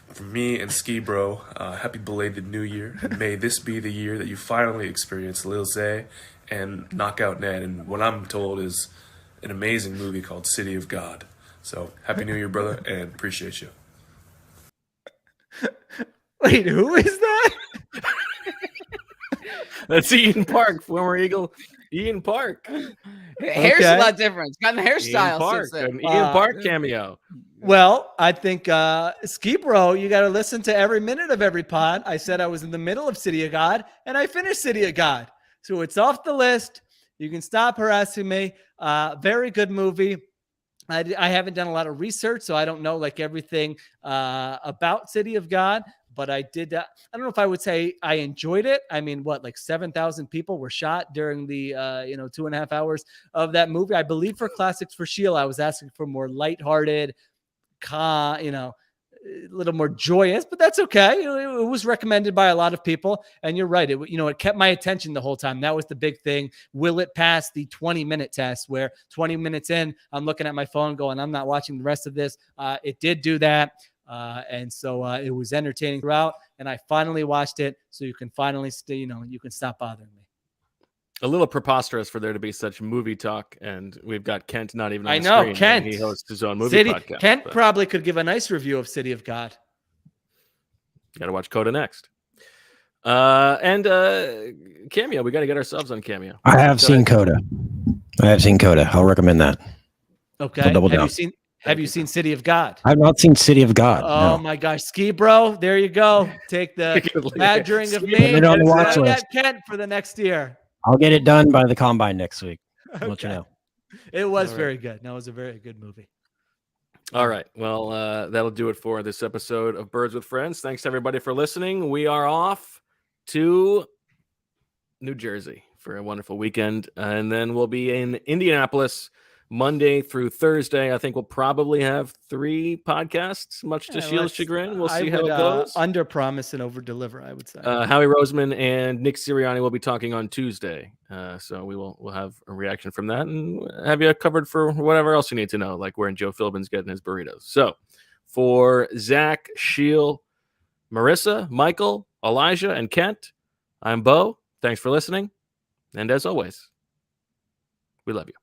S6: for me and Ski Bro, happy belated New Year, and may this be the year that you finally experience Lil Zay and Knockout Ned, and what I'm told is an amazing movie called City of God. So happy New Year, brother, and appreciate you.
S2: Wait, who is that?
S3: That's Ian Park, former Eagle. Ian Park.
S4: Hair's a lot different. It's gotten the hairstyle
S3: Ian Park,
S4: since then.
S3: an Ian Park cameo.
S2: Well, I think Ski Bro, you got to listen to every minute of every pod. I said I was in the middle of City of God, and I finished City of God. So it's off the list. You can stop harassing me. Very good movie. I haven't done a lot of research, so I don't know like everything about City of God. But I did. I don't know if I would say I enjoyed it. I mean, like 7,000 people were shot during the 2.5 hours of that movie. I believe for Classics for Sheil, I was asking for more lighthearted, a little more joyous, but that's okay. It was recommended by a lot of people, and you're right. It kept my attention the whole time. That was the big thing. Will it pass the 20-minute test? Where 20 minutes in, I'm looking at my phone, going, "I'm not watching the rest of this." It did do that. And so it was entertaining throughout, and I finally watched it. So you can finally you can stop bothering me.
S3: A little preposterous for there to be such movie talk, and we've got Kent not even on
S2: I
S3: the
S2: know,
S3: screen.
S2: Kent.
S3: He hosts his own movie podcast.
S2: Kent probably could give a nice review of City of God.
S3: Got to watch Coda next. And Cameo. We got to get ourselves on Cameo.
S7: I have seen Coda. I'll recommend that.
S2: Okay.
S7: Double down.
S2: Have you seen City of God?
S7: I've not seen City of God.
S2: Oh
S7: no.
S2: my gosh, Ski Bro, there you go. Take the badgering of me
S7: it on the watch list.
S2: Kent for the next year.
S7: I'll get it done by the combine next week. I'll let you know.
S2: It was very good. No, it was a very good movie.
S3: All right. Well, that'll do it for this episode of Birds with Friends. Thanks everybody for listening. We are off to New Jersey for a wonderful weekend, and then we'll be in Indianapolis Monday through Thursday. I think we'll probably have 3 podcasts, much to Sheil's chagrin. We'll see how it goes.
S2: Under promise and over deliver, I would say.
S3: Howie Roseman and Nick Sirianni will be talking on Tuesday. So we'll have a reaction from that and have you covered for whatever else you need to know, like where Joe Philbin's getting his burritos. So for Zach, Sheil, Marissa, Michael, Elijah, and Kent, I'm Bo. Thanks for listening. And as always, we love you.